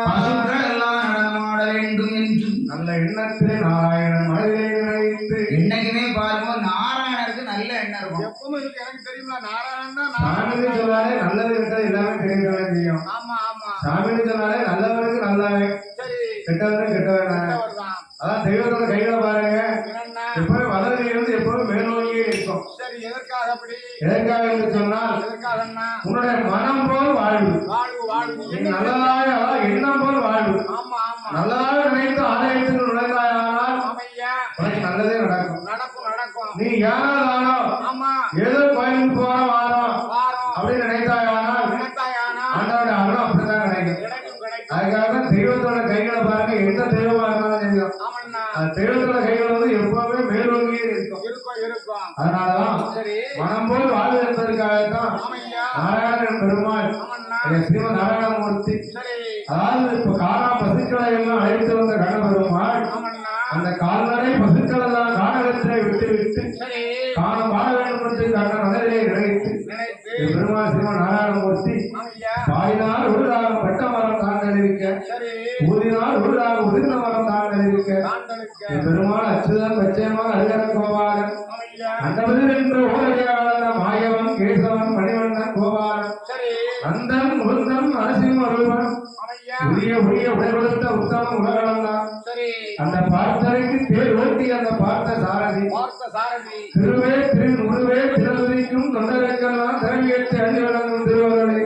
S1: பசுக்கள் எல்லாம் நடமாட வேண்டும் என்று
S2: நல்ல எண்ணத்திலே நாராயணன் மனதிலே நினைத்து
S1: என்னைக்குமே பாருங்க நாராயணருக்கு நல்ல எண்ணம் இருக்கும்.
S3: எப்பவுமே இருக்கு. எனக்கு தெரியுமா நாராயணன் தான்
S2: சாமின்னு சொன்னாலே நல்லது கெட்டது எல்லாமே தெரிஞ்சவனே தெரியும்.
S3: ஆமா ஆமா
S2: சாமின்னு சொன்னாலே நல்லவனுக்கு நல்லவன்
S3: சரி
S2: கெட்டவனுக்கு கெட்டவன்.
S3: அவர்தான்.
S2: அதான் தெய்வத்தோட கையில பாருங்க
S3: என்னன்னா
S2: எப்பவும் வலது இருந்து எப்பவும் மேலோங்கியே இருக்கும்.
S3: சரி எதற்காக அப்படி
S2: எதற்காக என்று சொன்னால்
S3: எதற்காகன்னா
S2: உன்னுடைய மனம் போல் வாழ்வு.
S3: வாழ்வு வாழ்வு
S2: நீ நல்லதாக எண்ணம் போல் வாழ்வு.
S3: ஆமா ஆமா
S2: நல்லதாக நினைத்து ஆலயத்தில் நுழைந்தாயானால்
S3: ஆமையா
S2: உனக்கு நல்லதே நடக்கும்.
S3: நடக்கும் நடக்கும்.
S2: நீ யாரோ தானோ
S3: ஆமா
S2: ஏதோ கோயிலுக்கு போற வாரம்
S3: வாரம்
S2: அப்படின்னு நினைத்தாயானால்
S3: நினைத்தாயானா
S2: ஆண்டோட அருள் அப்படித்தான் கிடைக்கும்.
S3: கிடைக்கும் கிடைக்கும்.
S2: அதுக்காக தான் தெய்வத்தோட கைகளை பாருங்க. எந்த தெய்வமா இருந்தாலும் தெரியும்
S3: ஆமண்ணா
S2: அந்த தெய்வத்தோட கைகள் வந்து எப்பவுமே மேலோங்கியே இருக்கும்.
S3: இருக்கும் இருக்கும்.
S2: அதனாலதான்
S3: சரி
S2: மனம் போல் வாழ்வு என்பதற்காகத்தான்
S3: ஆமையா
S2: நாராயணன் பெருமாள்
S3: ஆமண்ணா
S2: ஸ்ரீமத் நாராயணமூர்த்தி
S3: சரி
S2: அதாவது இப்ப காணா பசுக்களை எல்லாம் அழைத்து வந்த கணபெருமாள்
S3: ஆமண்ணா
S2: அந்த கால்நடை பசுக்கள் எல்லாம் கானகத்திலே விட்டு
S3: சரி
S2: காணம் வாழ வேண்டும் என்று கண்ண மனதிலே நினைத்து
S3: நினைத்து
S2: பெருமாள் ஸ்ரீமத் நாராயணமூர்த்தி
S3: ஆமையா
S2: பாடினால் உருளாக பட்ட மரம் தாங்கள் இருக்க
S3: சரி
S2: ஊதினால் உருளாக உதிர்ந்த மரம் தாங்கள் இருக்க
S3: தாண்டலுக்கு
S2: பெருமாள் அச்சுதன் பச்சையமாக அழுகன கோபாலன்
S3: ஆமையா
S2: அண்டபதில் என்று ஓரடியாள மாயவன் கேசவன் மணிவண்ணன் கோபாலன்
S3: சரி
S2: நந்தன் முகுந்தன் அரசின் அருள்வன்
S3: ஆமையா
S2: உரிய உடை கொடுத்த உத்தமன் உலகளந்தான்
S3: சரி
S2: அந்த பார்த்தரைக்கு தேர் ஓட்டி அந்த பார்த்த சாரதி
S3: பார்த்த சாரதி
S2: திருவே திரு முருவே திருவதிக்கும் தொண்டருக்கெல்லாம் திறமையற்ற அஞ்சு வழங்கும் திருவருளை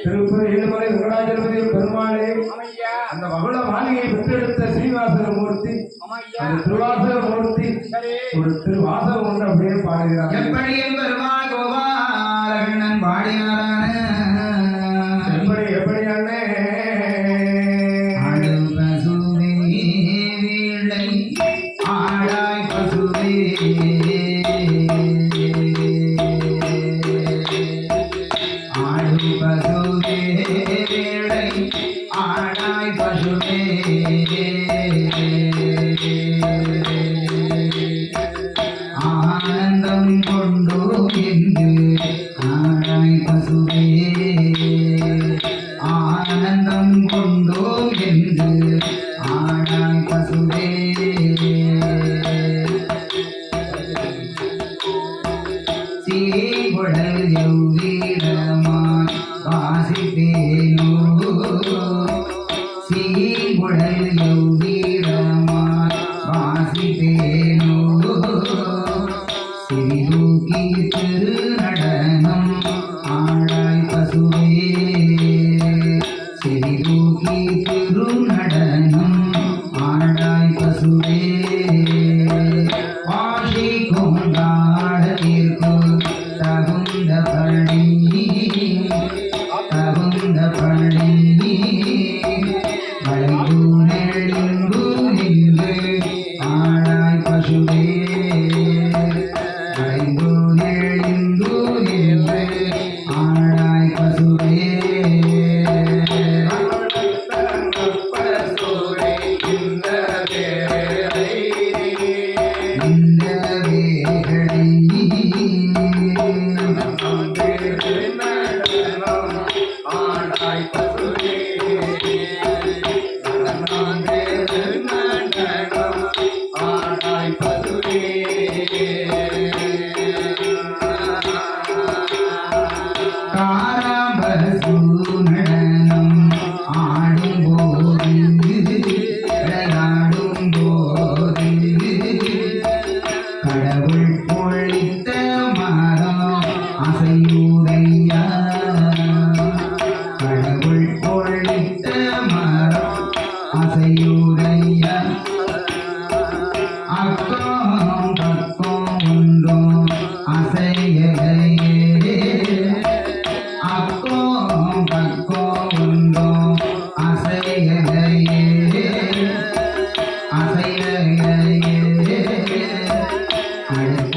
S2: திருப்பதி ஏழுமலை வெங்கடாஜலபதி பெருமாளே
S3: அமையா
S2: அந்த மகுள மாளிகை பெற்றெடுத்த ஸ்ரீவாசக மூர்த்தி
S3: அமையா
S2: அந்த திருவாசக மூர்த்தி
S3: சரி
S2: ஒரு திருவாசகம் ஒன்று அப்படியே பாடுகிறார்.
S1: எப்படி பெருமாள் கோபாலகண்ணன் பாடினாரான
S2: எப்படி அண்ணே
S1: ஆடு பசுவே வீழை ஆடாய் பசுவே ஆடு பசுவே வீழை ஆடாய் பசுவே ஆனந்தம் கொண்டோ என்று ஆடாய் பசுவே ஆனந்தம் கொண்டோ என்று ஆடாய் பசுவே சீகுழல் எவ்வீரமாய் வாசிப்பேனோ சீகுழல் எவ்வீரமாய் வாசிப்பேனோ சிறிதூக்கி திருநடனம் ஆடாய் பசுவே சிறிதூக்கி திருநடனம் ஆடாய் பசுவே வாஷி கொண்டாடத்திற்கு தகுந்த பழி தகுந்த பழி வளைந்து நெளிந்து நின்று ஆடாய் பசுவே வளைந்து நெளிந்து நின்று ஆடாய் பசுவே இந்த வேகளை காராம்பசு நடனம் ஆடும்போது விளையாடும் போது கடவுள் பொழித்த மரம் அசையுடையா கடவுள் பொழித்த மரம் அசையுடையா அக்கம் பக்கம் ஒன்றும் அசையலையே அக்கம் பக்கம் ஒன்றும் அசையலையே அசையலையே அடுத்த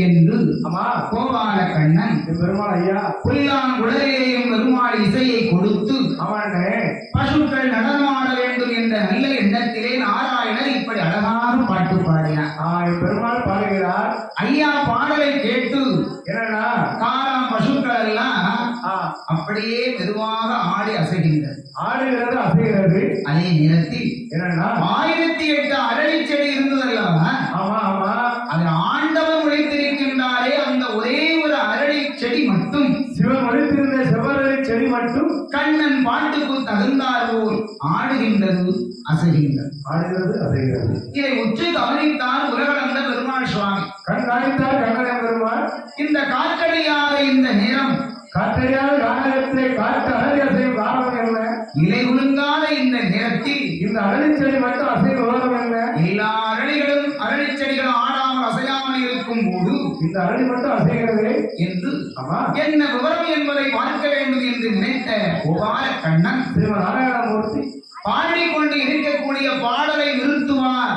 S1: என்று
S2: ஆமா
S1: கோபால கண்ணன்
S2: பெருமாள் ஐயா
S1: புல்லாங்குழலையும் பெருமாள் இசையை கொடுத்து
S2: ஆமாண்ணே
S1: பசுக்கள் நடனமாட வேண்டும் என்ற நல்ல எண்ணத்திலே நாராயணர் இப்படி அழகான பாட்டு பாடினார்.
S2: பெருமாள் பாடுகிறார்.
S1: ஐயா பாடலை கேட்டு
S2: என்னன்னா
S1: காலம் பசுக்கள் எல்லாம் அப்படியே மெதுவாக ஆடி அசைகின்றது.
S2: ஆடுகிறது அசைகிறது.
S1: அதே நேரத்தில்
S2: என்னன்னா
S1: 1008 அரளி செடி இருந்ததல்லவா?
S2: ஆமா ஆமா
S1: அதில் ஆண்டவர் உழைத்திருக்கின்றாரே அந்த ஒரே ஒரு அரளி செடி மட்டும்
S2: சிவன் ஒழித்திருந்த செவ்வரளி செடி மட்டும்
S1: கண்ணன் பாட்டுக்கு தகுந்தார் போல் ஆடுகின்றது அசைகின்றது.
S2: ஆடுகிறது அசைகிறது.
S1: இதை உற்று கவனித்தார் உலகளந்த பெருமாள் சுவாமி.
S2: கண்காணித்தார் கண்ணனை பெருமாள்.
S1: இந்த காற்றடியாத இந்த நேரம்
S2: காற்றடியாத கானகத்திலே காற்று அழகி அசையும் காரணம் என்ன?
S1: இலை குலுங்காத இந்த நேரத்தில்
S2: இந்த அரளி செடி மட்டும் அசையும் விவரம் என்ன?
S1: எல்லா அரளிகளும் அரளி செடிகளும் ஆடாமல் அசையாமல் இருக்கும் போது
S2: இந்த அரளி மட்டும் அசைகிறது
S1: என்று
S2: ஆமா
S1: என்ன விவரம் என்பதை பார்க்க வேண்டும் என்று நினைத்த கோபால கண்ணன்
S2: ஸ்ரீமன் நாராயணமூர்த்தி
S1: பாடிக்கொண்டு இருக்கக்கூடிய பாடலை நிறுத்துவார்.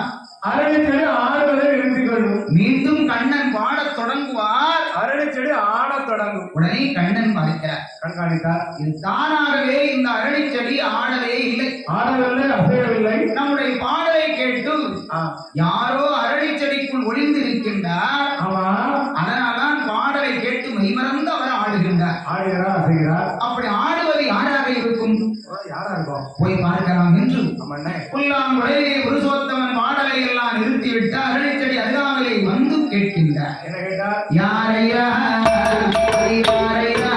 S2: அரளி செடி ஆடுவதை நிறுத்திக் கொள்ளும்.
S1: மீண்டும் கண்ணன் பாடத் தொடங்குவார்.
S2: அரளி செடி ஆடத் தொடங்கும்.
S1: உடனே கண்ணன் பார்க்கிறார்.
S2: கண்காணித்தார்.
S1: இது தானாகவே இந்த அரளி செடி ஆடவே இல்லை,
S2: ஆடவில்லை, அசையவில்லை.
S1: நம்முடைய பாடலை கேட்டு யாரோ அரளி செடிக்குள் ஒளிந்திருக்கின்றார்.
S2: ஆமா
S1: அதனால்தான் பாடலை கேட்டு மெய்மறந்து அவர் ஆடுகின்றார்.
S2: ஆடுகிறார் அசைகிறார்.
S1: அப்படி ஆடுவது யாராக இருக்கும்?
S2: யாரா இருக்கும்?
S1: போய் பார்க்கலாம் என்று
S2: ஆமாண்ணே
S1: புல்லாங்குழலிலே புருஷோத்தமன் பாடலை எல்லாம் நிறுத்திவிட்டு அரளி செடி அருகாமலே வந்து கேட்கின்றார்.
S2: என்ன கேட்டார்?
S1: யாரையா யாரையா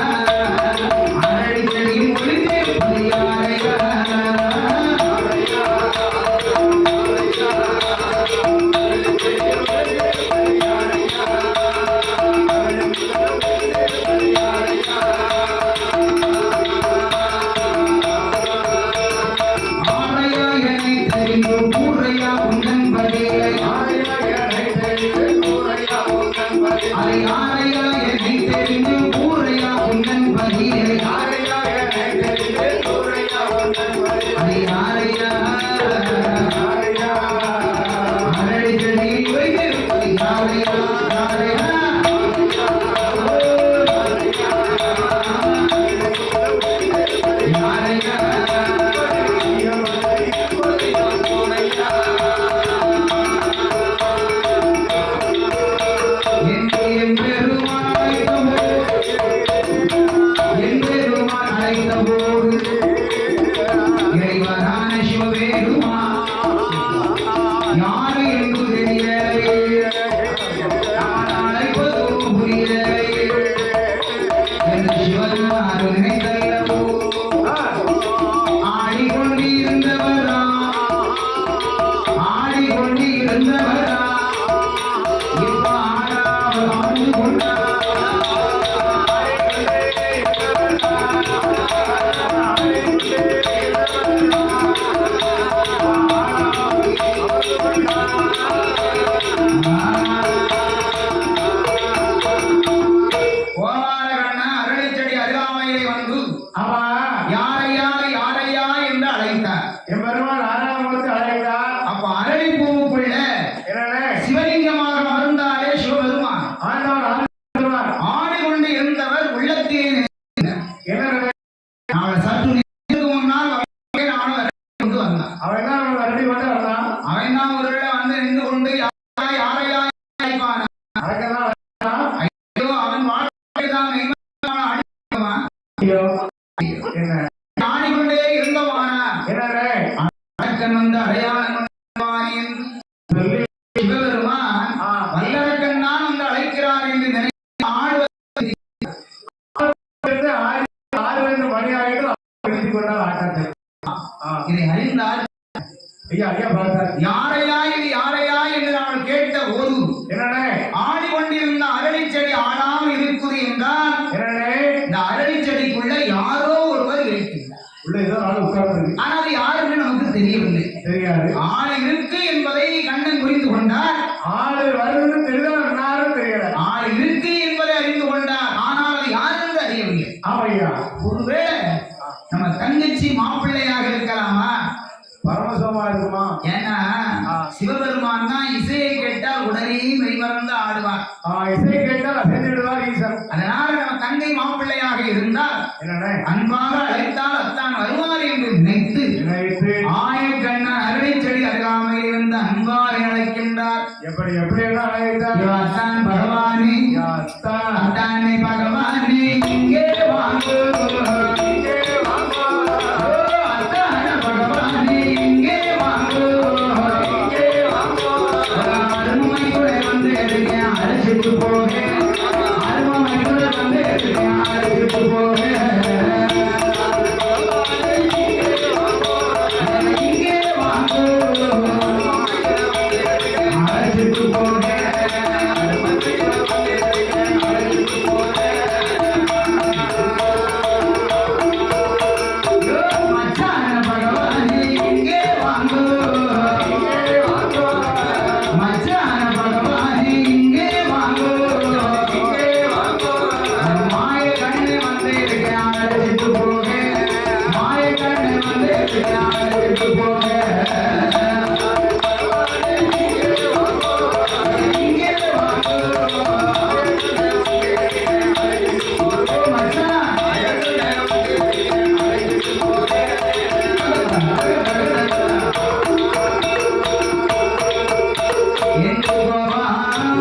S1: அரளி செடியில் ஒளிந்திருப்பது யாரையா? இதை அறிந்தால் யாரையா இது யாரையா என்று நாங்கள் கேட்ட போது
S2: என்னே
S1: ஆடிக்கொண்டிருந்த அரளி செடி ஆடாமல் இருக்குது என்றால் இந்த அரளி செடிக்குள்ள யாரோ ஒருவர் இருக்கின்றார். ஆனால் அது யாருன்னு நமக்கு தெரியவில்லை,
S2: தெரியாது.
S1: ஆள் இருக்கு என்பதை கண்ணன் புரிந்து கொண்டார்.
S2: ஆள் வருவது தெரியல,
S1: ஆள் இருக்கு என்பதை அறிந்து கொண்டார். ஆனால் அது யார் என்று அறியவில்லை.
S2: ஆமையா
S1: ஒருவேளை நம்ம தங்கச்சி மாப்பிள்ளையாக இருக்கலாமா,
S2: பரமசமா இருக்குமா?
S1: ஏன்னா சிவபெருமான் தான் இசையை கேட்டால் உடனே மெய்மறந்து ஆடுவார்.
S2: இசை கேட்டால் அசைந்து விடுவார் ஈசன்.
S1: அதனால நம்ம தங்கை மாப்பிள்ளையாக இருந்தால்
S2: என்னண்ணே
S1: அன்பாக அழைத்தால் அத்தான் வருவார் என்று நினைத்து
S2: நினைத்து
S1: ஆயக்கண்ணன் அருளை செடி அருகாமையில் இருந்து அன்பாரை அழைக்கின்றார்.
S2: எப்படி எப்படி என்ன அழைத்தார்?
S1: ஐயோ அத்தான் பகவானே,
S2: அத்தான்
S1: அத்தானே பகவானே, இங்கே வாங்கோ,
S2: இங்கே வாங்கோ,
S1: அத்தான பகவானே, இங்கே வாங்கோ,
S2: இங்கே வாங்கோ,
S1: அருமை கூட வந்து எடுக்க அழைச்சிட்டு போக, அருமை கூட வந்து எடுக்க அழைச்சிட்டு போக, இங்கே வாங்கோ, அழைச்சிட்டு போக, மச்சான பகவானே, இங்கே வாங்கோ,
S2: இங்கே வாங்கோ,
S1: மச்சான பகவானே, இங்கே வாங்கோ,
S2: இங்கே வாங்கோ,
S1: மாய கண்ணு வந்து இருக்க அழைச்சிட்டு போக, மாய கண்ணு வந்து இருக்க அழைச்சிட்டு போக, இங்கே வாங்கோ, மச்சான் எங்கு போவான்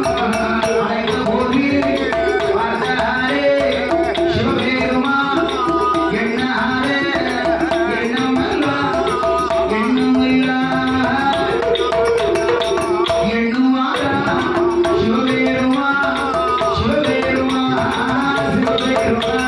S1: அழைத்த போது பார்த்தாரே சிவபெருமா எண்ணாரே எண்ணமல்லா எண்ணுமில்லா எண்ணுவாரா சிவபெருமா சிவபெருமா சிவபெருமா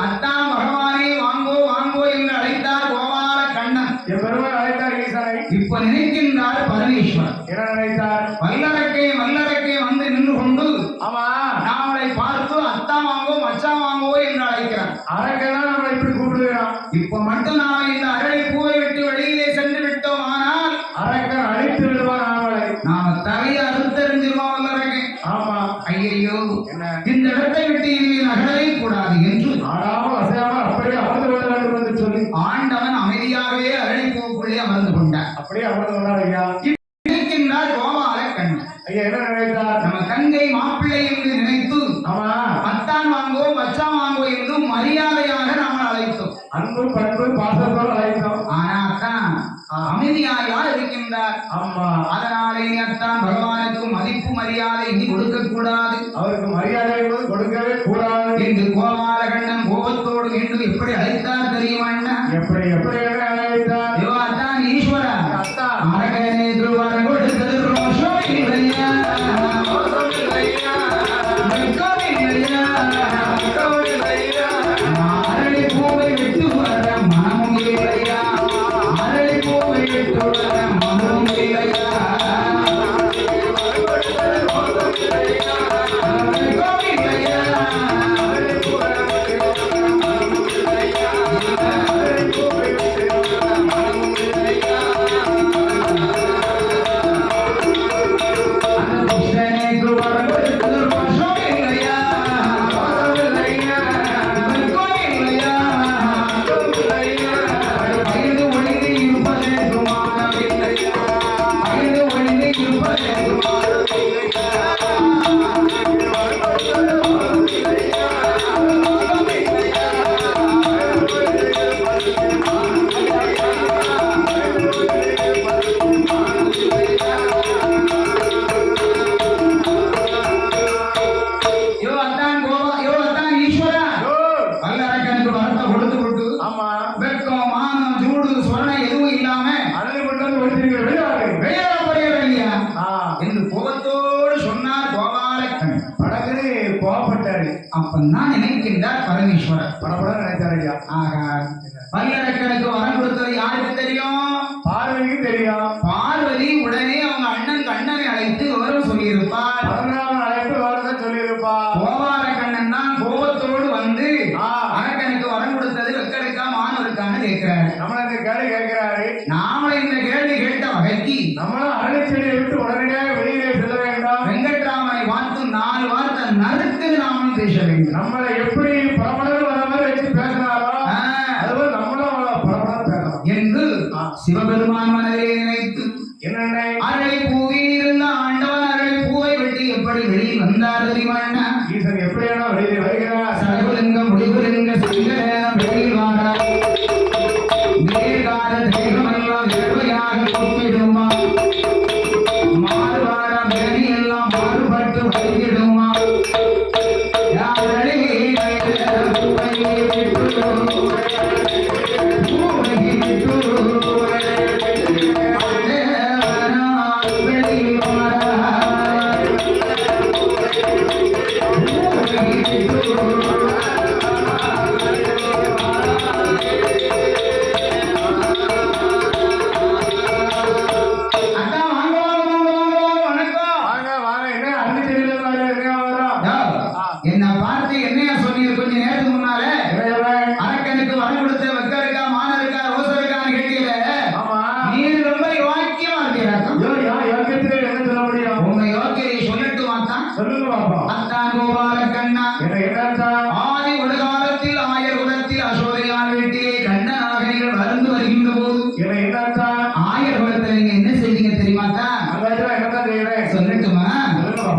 S1: அத்தான் பகவானே வாங்கோ வாங்கோ என்று அழைத்தார் கோபால கண்ணன்.
S2: என் பெருமாள் அழைத்தார் ஈசனை.
S1: இப்ப நினைக்கின்றார் பரமேஸ்வரன்.
S2: என்ன நினைத்தார்?
S1: வல்லரக்கே வல்லரக்கே வந்து நின்று கொண்டு
S2: ஆமா
S1: நாமளை பார்த்து அத்தா வாங்கோ மச்சா வாங்கோ என்று அழைக்கிறார்.
S2: அரக்கெல்லாம் நம்மளை இப்படி கூப்பிடுகிறான்.
S1: இப்ப மட்டும் நாம இந்த அரளை பூவை விட்டு வெளியிலே சென்று விட்டோம். ஆனால்
S2: அரக்கன் அழித்து விடுவான் அவளை.
S1: நாம தலையை அறுத்தறிஞ்சிருவோம் வல்லரக்கே.
S2: ஆமா
S1: ஐயையோ
S2: என்ன
S1: இந்த இடத்தை விட்டு இனிமேல் நகரவே கூடாது என்று
S2: ஆடாமல் அசையாமல் அப்படியே அமர்ந்து கொள்ள வேண்டும் என்று சொல்லி
S1: ஆண்டவன் அமைதியாகவே அரளை பூவுக்குள்ளே அமர்ந்து கொண்டார்.
S2: அப்படியே அமர்ந்து கொண்டார். ஐயா
S1: நினைக்கின்றார் கோபால கண்ணன்.
S2: ஐயா என்ன நினைத்தார்?
S1: நம்ம தங்கை மாப்பிள்ளை என்று நினைத்து
S2: ஆமா
S1: அத்தான் வாங்கோ மச்சான் வாங்கோ என்று மரியாதையாக நாம் அழைத்தோம்.
S2: அன்பு பண்பு பாசத்தோடு அழைத்தோம்.
S1: ஆனா அத்தான் அமைதியாக இருக்கின்றார்.
S2: ஆமா
S1: அதனாலே அத்தான் பகவானுக்கு மதிப்பு மரியாதை இனி கொடுக்க கூடாது
S2: அவருக்கு மரியாதை என்பது கொடுக்கவே கூடாது
S1: என்று கோபால கண்ணன் கோபத்தோடு என்று எப்படி அழைத்தார் தெரியுமா?
S2: எப்படி எப்படி என்ன அழைத்தார்?
S1: ஐயோ அத்தான் ஈஸ்வரா,
S2: அத்தா
S1: அரகனே திருவாரம் கொடுத்தது ரோஷம் இல்லையா,
S2: மோசம் இல்லையா,
S1: வெட்கம் இல்லையா,
S2: வெட்கம் இல்லையா,
S1: அரளி பூவை விட்டு வர மனமும் இல்லையா, அரளி பூவை விட்டு வர மனமும் இல்லையா, வெட்கம் இல்லையா, அந்த கிருஷ்ணனுக்கு வரம் கொடுத்தது ரோஷம் இல்லையா,
S2: மோசம் இல்லையா,
S1: வெட்கம் இல்லையா,
S2: வெட்கம் இல்லையா,
S1: வயது ஒளிந்து இருப்பதே சுமாரமில்லையா, வயது ஒளிந்து இருப்பதே சுமாரமில்லையா, யோ அத்தான் கோபா, யோ அத்தான் ஈஸ்வரா,
S2: ஓ,
S1: வல்லரக்கனுக்கு வரத்தை கொடுத்து விட்டு
S2: ஆமா
S1: வெட்கம் மானம் சூடு சொரணை எதுவும் இல்லாம
S2: அள்ளி கொண்டு வந்து ஒழிச்சிருக்கிற வெளியாடு.
S1: வெளியேறப்படுகிறது இல்லையா
S2: ஆ,
S1: என்று கோபத்தோடு சொன்னார் கோபாலக்கண்ணன்.
S2: படகுனு கோபப்பட்டாரு.
S1: அப்பந்தான் நினைக்கின்றார் பரமேஸ்வரர்.
S2: படபட நினைச்சாரு. ஐயா
S1: ஆகா, வல்லரக்கனுக்கு வரம் கொடுத்தது யாருக்கு தெரியும்?
S2: பார்வதிக்கு தெரியும்.
S1: பார்வதி உடனே அவங்க அண்ணன் கண்ணனை அழைத்து விவரம் சொல்லியிருப்பார்.
S2: 11 அழைப்பு வரத சொல்லியிருப்பா.
S1: கோபால கண்ணன் தான் கோபத்தோடு வந்து
S2: ஆ,
S1: அரக்கனுக்கு வரம் கொடுத்தது வெக்கடுக்கா மானம் இருக்கான்னு கேட்கிறாரு.
S2: நம்மள இந்த கேள்வி கேட்கிறாரு.
S1: நாம இந்த கேள்வி கேட்ட வகைக்கு
S2: நம்மளும் அரளி செடியை விட்டு உடனடியாக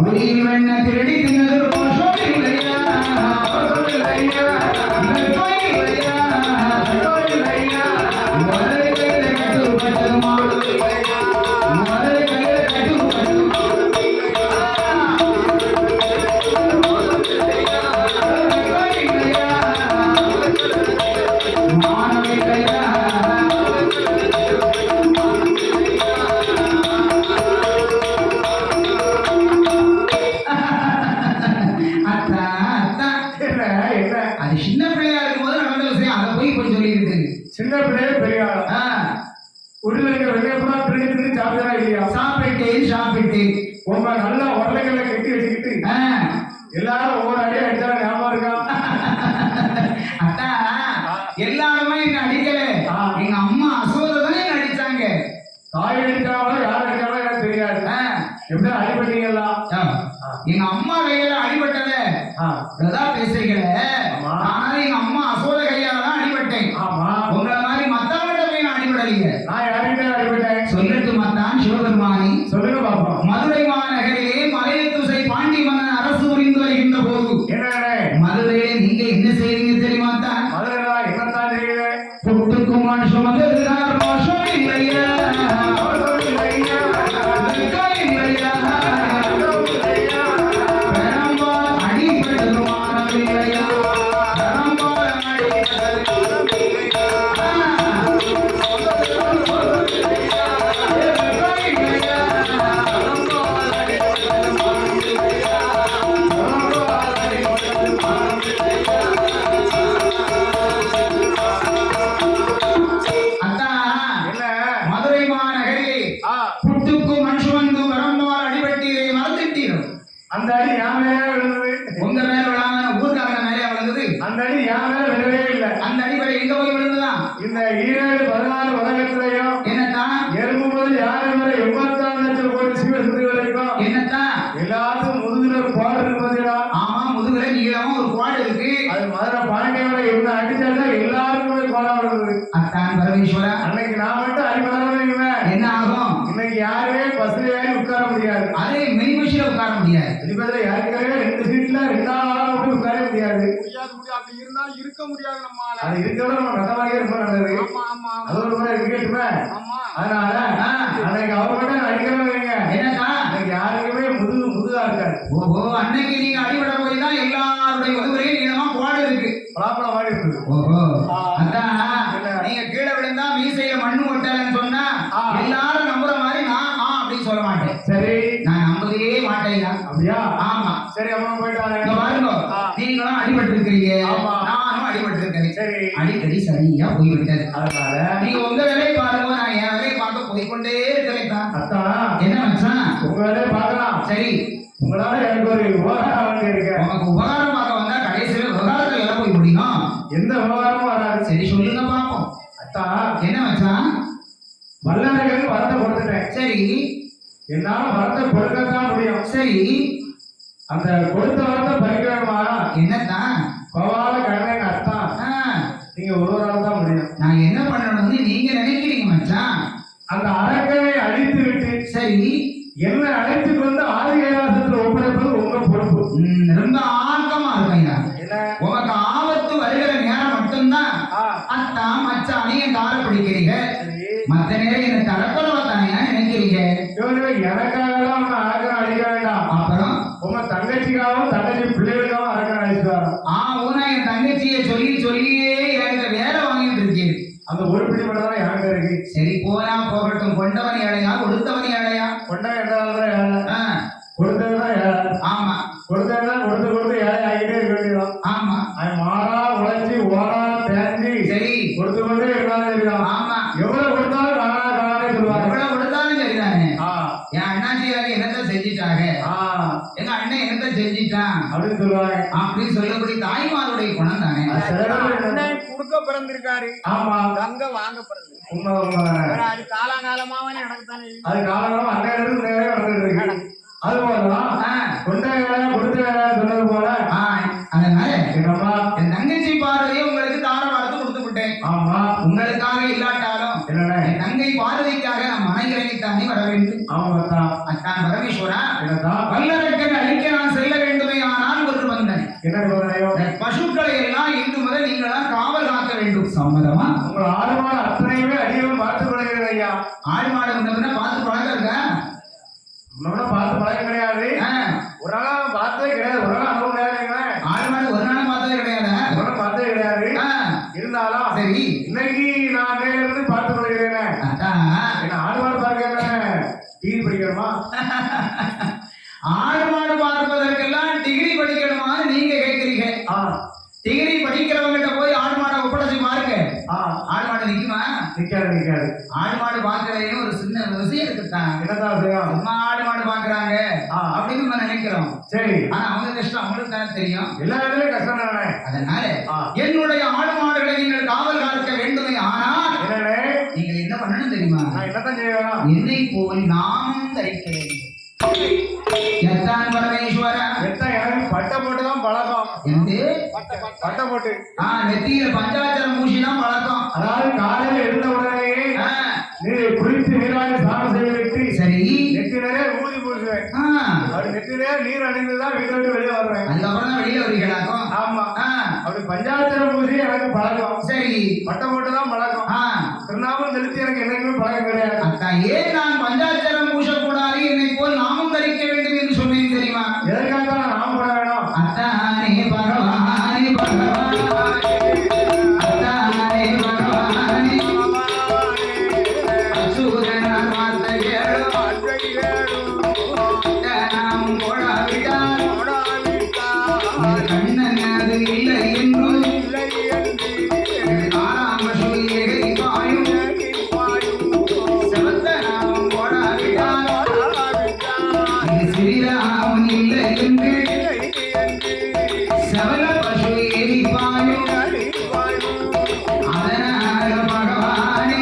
S1: உயிர் வெண்ண திருடி தின்னது ரோஷம் இல்லையா முதல் கையில கட்டுப்பட்டது மாடு முதல் கையில கட்டுப்பட்டது மாணவி கையா அத்தா அத்தா
S2: என்ன என்ன
S1: அது சின்ன பிள்ளையா இருக்கும்போது நடந்த விஷயம் அதை போய் இப்படி சொல்லிட்டு
S2: சின்ன பிள்ளையே பெரிய ஆள் உருளைங்க வெள்ளையப்பா திருடி திருடி சாப்பிடா இல்லையா
S1: சாப்பிட்டேன்
S2: உங்க நல்ல உருளைகளை கட்டி வச்சுக்கிட்டு எல்லாரும் ஒவ்வொரு அடியா அடிச்சா ஞாபகம் இருக்கா
S1: அத்தா எல்லாருமே என்ன அடிக்கல எங்க அம்மா அசோதை தான் என்ன அடிச்சாங்க
S2: தாய் அடிச்சாவோ யார் அடிச்சாவோ எனக்கு தெரியாது எப்படி அடிபட்டீங்களா
S1: எங்க அம்மா கையில அடிபட்டத அதான் பேசுறீங்களே ஆனா எங்க அம்மா அசோத கையால தான் அடிபட்டேன்
S2: ஆமா
S1: உங்களை மாதிரி மத்தவங்கிட்ட போய் நான் அடிபடலைங்க
S2: நான் யார்கிட்ட அடிபட்டேன்
S1: சொல்லட்டு மத்தான் சிவபெருமானி
S2: சொல்லுங்க பாப்போம்
S1: மதுரை மாநகரிலே மலையத்துசை பாண்டி மன்னன் அரசு புரிந்து வருகின்ற போது
S2: என்ன
S1: மதுரையிலே நீங்க என்ன செய்றீங்க தெரியுமா தான்
S2: மதுரை என்னத்தான் தெரியுது
S1: புட்டுக்குமான் சுமந்துகிறார் மோசம் இல்லையா பெரம்பால் அடிபட்டது மானம் இல்லையா பெரம்பால் அடிபட்டது அத்தா
S2: என்ன
S1: மதுரை மாநகரிலே புட்டுக்கு மண் சுமந்து பெரம்பால் அடிபட்டீரை மறந்துட்டீர்கள்
S2: அந்த அடி என் மேலே விழுந்தது
S1: உங்க மேல விழாம ஊர்க்காரங்க மேலே விழுந்தது
S2: அந்த அடி என் மேல விழவே இல்லை
S1: அந்த அடிப்படை எங்க போய் விழுந்துதான்
S2: இந்த 7-14 உலகத்திலையும்
S1: என்னத்தான்
S2: எறும்பு முதல் யானை வரை 84 லட்சம் கோடி சிவசுத்தி வரைக்கும்
S1: என்னத்தான்
S2: எல்லாத்துக்கும் முதுகுல ஒரு பாடு இருப்பதுடா
S1: ஆமா முதுகுல நீளமா ஒரு குவாடு இருக்கு
S2: அது மதுரை பாண்டியோட என்ன அடிச்சாதான் எல்லாருக்குமே கோடா விழுந்தது
S1: அத்தான் பரமேஸ்வரா
S2: அன்னைக்கு நான் மட்டும் அடிபடாம
S1: என்ன ஆகும்
S2: இன்னைக்கு யாருமே பஸ்ல ஏறி உட்கார முடியாது
S1: அதே மினி பஸ்ல உட்கார முடியாது
S2: வெளிப்பதில் யாருக்காகவே 2 சீட்ல 2 ஆளாக மட்டும் உட்கார முடியாது
S3: அப்படி இருந்தாலும் இருக்க முடியாது நம்மால.
S2: அது இருக்கிறத நம்ம கட்ட மாதிரியே இருப்போம் நல்லது
S3: ஆமா ஆமா
S2: அது ஒரு முறை இருக்கட்டுமே
S3: ஆமா.
S2: அதனால அன்னைக்கு அவர் மட்டும் அடிக்கிறவங்க
S1: என்னக்கா
S2: அன்னைக்கு யாருக்குமே முதுகா இருக்காது
S1: ஓஹோ அன்னைக்கு நீங்க அடிபட போய் தான் எல்லாருடைய முதுகுலையும் நீளமா குவாடு இருக்கு
S2: பலாப்பழம் மாதிரி இருக்குது
S1: ஓஹோ அதான் நீங்க கீழே விழுந்தா மீசையில மண்ணு ஒட்டலன்னு சொன்னா எல்லாரும் நம்புற மாதிரி நான் அப்படின்னு சொல்ல மாட்டேன்.
S2: சரி
S1: நான் நம்பவே மாட்டேன்.
S2: அப்படியா?
S1: ஆமா.
S2: சரி அம்மா போயிட்டு வரேன்.
S1: இங்க பாருங்க, நீங்களும் அடிபட்டு இருக்கிறீங்க, நானும் அடிபட்டு இருக்கேன்.
S2: சரி
S1: அடிக்கடி சரியா போய்விட்டது.
S2: அதனால
S1: நீங்க உங்க வேலையை பாருங்க, நான் என் வேலையை பார்க்க போய்கொண்டே இருக்கிறேன் தான்.
S2: அத்தா
S1: என்ன மச்சான்?
S2: உங்க வேலையை பார்க்கலாம்.
S1: சரி,
S2: உங்களால எனக்கு ஒரு உபகாரம் வேண்டி இருக்கு.
S1: உனக்கு உபகாரம் பார்க்க வந்தா கடைசியில விவகாரத்துல எல்லாம் போய் முடியும்.
S2: எந்த விவகாரமும் வராது.
S1: சரி சொல்லுங்க பாப்போம்.
S2: அத்தா
S1: என்ன மச்சான்?
S2: வல்லரைகள் வரத்தை கொடுத்துட்டேன்.
S1: சரி,
S2: என்னால வரத்தை கொடுக்கத்தான் முடியும்.
S1: சரி,
S2: அந்த கொடுத்த வரத்தை பறிக்க வேணுமா?
S1: என்னத்தான்
S2: பவால கண்ணன் அர்த்தம் நீங்க ஒருவரால் தான் முடியும்.
S1: நான் என்ன பண்ணணும்னு நீங்க நினைக்கிறீங்க மச்சான்?
S2: அந்த அரக்கனை அழித்து விட்டு
S1: சரி
S2: என்ன அழைத்து கொண்டு ஆதி கைலாசத்தில் ஒப்படைப்பது உங்க பொறுப்பு.
S1: ரொம்ப ஆக்கமா இருக்கையா.
S2: என்ன
S1: உனக்கு ஆபத்து வருகிற நேரம் மட்டும்தான் அத்தா மச்சானே என் காலை பிடிக்கிறீங்க. மத்த நேரம் என்ன தரக்குறவா தானே நினைக்கிறீங்க.
S2: எனக்காகலாம் அரக்கனை அழிக்க வேண்டாம்.
S1: அப்புறம்
S2: உங்க தங்கச்சிக்காகவும் தங்கச்சி பிள்ளைகளுக்காகவும் அரக்கனை அழிச்சுவாரோ.
S1: ஊனா என் தங்கச்சியை சொல்லி சொல்லியே என்கிட்ட வேலை வாங்கிட்டு இருக்கீங்க.
S2: அந்த ஒரு பிடி மட்டும் தான் எனக்கு இருக்கு.
S1: சரி போனா போகட்டும். கொண்டவன் ஏழையா கொடுத்தவன் ஏழையா?
S2: கொண்டவன் என்றால்தான் ஏழை, கொடுத்ததுதான் ஏழை.
S1: ஆமா,
S2: கொடுத்ததுதான் கொடுத்து கொடுத்து ஏழை ஆகிட்டே இருக்க வேண்டியதான்.
S1: ஆமா,
S2: அவன் மாறா உழைச்சி ஓடா தேஞ்சி
S1: சரி
S2: கொடுத்து கொண்டே இருந்தாலும் இருக்கான்.
S1: ஆமா,
S2: எவ்வளவு கொடுத்தாலும் காணாதே சொல்லுவாங்க.
S1: எவ்வளவு கொடுத்தாலும் சரிதானே. என் அண்ணாச்சியாரு என்னத்த செஞ்சிட்டாங்க, எங்க அண்ணன் என்னத்த செஞ்சிட்டான்
S2: அப்படின்னு சொல்லுவாங்க.
S1: அப்படின்னு சொல்லக்கூடிய தாய்மாருடைய குணம் தானே.
S3: அண்ணன் குடுக்க பிறந்திருக்காரு,
S2: ஆமா
S3: தங்க வாங்க பிறந்திருக்கு.
S2: உண்மை உண்மை.
S3: அது காலங்காலமாவே நடக்குதானே.
S2: அது காலகாலம் அன்னையிலிருந்து நேரே நடந்துட்டு இருக்கு. அது போலதான் கொண்ட வேலை கொடுத்த வேலை சொன்னது போல.
S1: அதனால
S2: என்னம்மா
S1: என் தங்கச்சி பார்வதியை உங்களுக்கு தார பார்த்து கொடுத்து விட்டேன்.
S2: ஆமா
S1: உங்களுக்காக இல்லாட்டாலும்
S2: என்னண்ணே
S1: என் தங்கை பார்வதிக்காக நான் மனைவித்தானே வர வேண்டும்.
S2: ஆமா
S1: அத்தான் நான் பரமேஸ்வரா
S2: என்னதான்
S1: வல்லரக்கன் அழிக்க நான் செல்ல வேண்டுமே ஆனால் ஒரு வந்தனை
S2: என்ன நிபந்தனையோ
S1: இந்த பசுக்களை எல்லாம் இன்று முதல் நீங்கள் தான் காவல் காக்க வேண்டும் சம்மதமா
S2: உங்கள் ஆடுமான அத்தனையுமே அடியவன் பார்த்துக் கொள்கிறேன் ஐயா
S1: ஆடு மாடு வந்தவன பார்த்து பழகிறங்க
S2: உன்னோட பார்த்து பழக்கம் கிடையாது ஒரு நாள் பார்த்ததே கிடையாது ஒரு நாள் அனுபவம் கிடையாதுங்களே
S1: ஆடு மாடு ஒரு நாளும் பார்த்ததே கிடையாது
S2: ஒரு நாள் பார்த்ததே கிடையாது இருந்தாலும்
S1: சரி
S2: இன்னைக்கு நான் நேரில் இருந்து பார்த்துக் கொள்கிறேன்
S1: அதான்
S2: என்ன ஆடுமாடு பார்க்கிறேன் டிகிரி படிக்கிறோமா
S1: ஆடு மாடு பார்ப்பதற்கெல்லாம் டிகிரி படிக்கணுமான்னு நீங்க கேட்கிறீங்க டிகிரி படிக்கிறவங்கிட்ட போய் ஆடு மாடை ஒப்படைச்சு பாருங்க ஆடு மாடு நிக்குமா
S2: நிக்காது
S1: ஆடு மாடு பார்க்கறதையும் ஒரு சின்ன விஷயம் இருக்குதான்
S2: என்னதான் விஷயம்
S1: அம்மா ஆடு மாடு பாக்குறாங்க அப்படின்னு நம்ம நினைக்கிறோம்
S2: சரி
S1: ஆனா அவங்க கஷ்டம் அவங்களுக்கு தானே தெரியும்
S2: எல்லா இடத்துலயும் கஷ்டம் தானே
S1: அதனால என்னுடைய ஆடு மாடுகளை நீங்கள் காவல் காக்க வேண்டுமே ஆனால்
S2: என்னண்ணே
S1: நீங்கள் என்ன பண்ணணும் தெரியுமா
S2: நான் என்னத்தான் செய்யணும்
S1: என்னை போல் நாமும் தரிக்க வேண்டும் எத்தான் பரமேஸ்வரா
S2: எத்தான் எனக்கு பட்டை போட்டுதான் பழக்கம்
S1: எந்த
S2: பட்டை போட்டு
S1: நெத்தியில பஞ்சாச்சரம் பூசி தான் பழக்கம்
S2: அதாவது காலையில எழுந்த உடனே நீர் குளித்து நீராடி ஸ்நானம் செய்ய வைத்து
S1: சரி
S2: நெத்தினரே ஊதி பூசுவேன் அப்படி நெத்திலே நீர் அணிந்துதான் வீட்டை விட்டு வெளியே வருவேன்
S1: அதுக்கப்புறம் தான் வெளியே வருகிறாக்கும்
S2: ஆமா அப்படி பஞ்சாச்சரம் பூசி எனக்கு பழக்கம்
S1: சரி
S2: பட்டை போட்டுதான் பழக்கம் திருநாமம் செலுத்தி எனக்கு என்னைக்குமே பழக்கம் கிடையாது
S1: அக்கா ஏன் நான் பஞ்சாச்சரம் பூசக்கூடாது என்னை போல் நாமும் தரிக்க வேண்டும் என்று சொன்னேன் தெரியுமா
S2: எதற்காக தான் நாம போட வேணும்
S1: அத்தானே பகவானே பகவானே அத்தானே பகவானே அசுரன் வார்த்தை கேளும் நாம் போடாவிட்டால் கண்ணன் அது இல்லை என்றும் ஆறாம் சொல்லியை பாயும் செவத்த நாம் போடாவிட்டால் ஸ்ரீராமன் இல்லை என்று சவல பசு எரிப்பாயும் அதனால பகவானே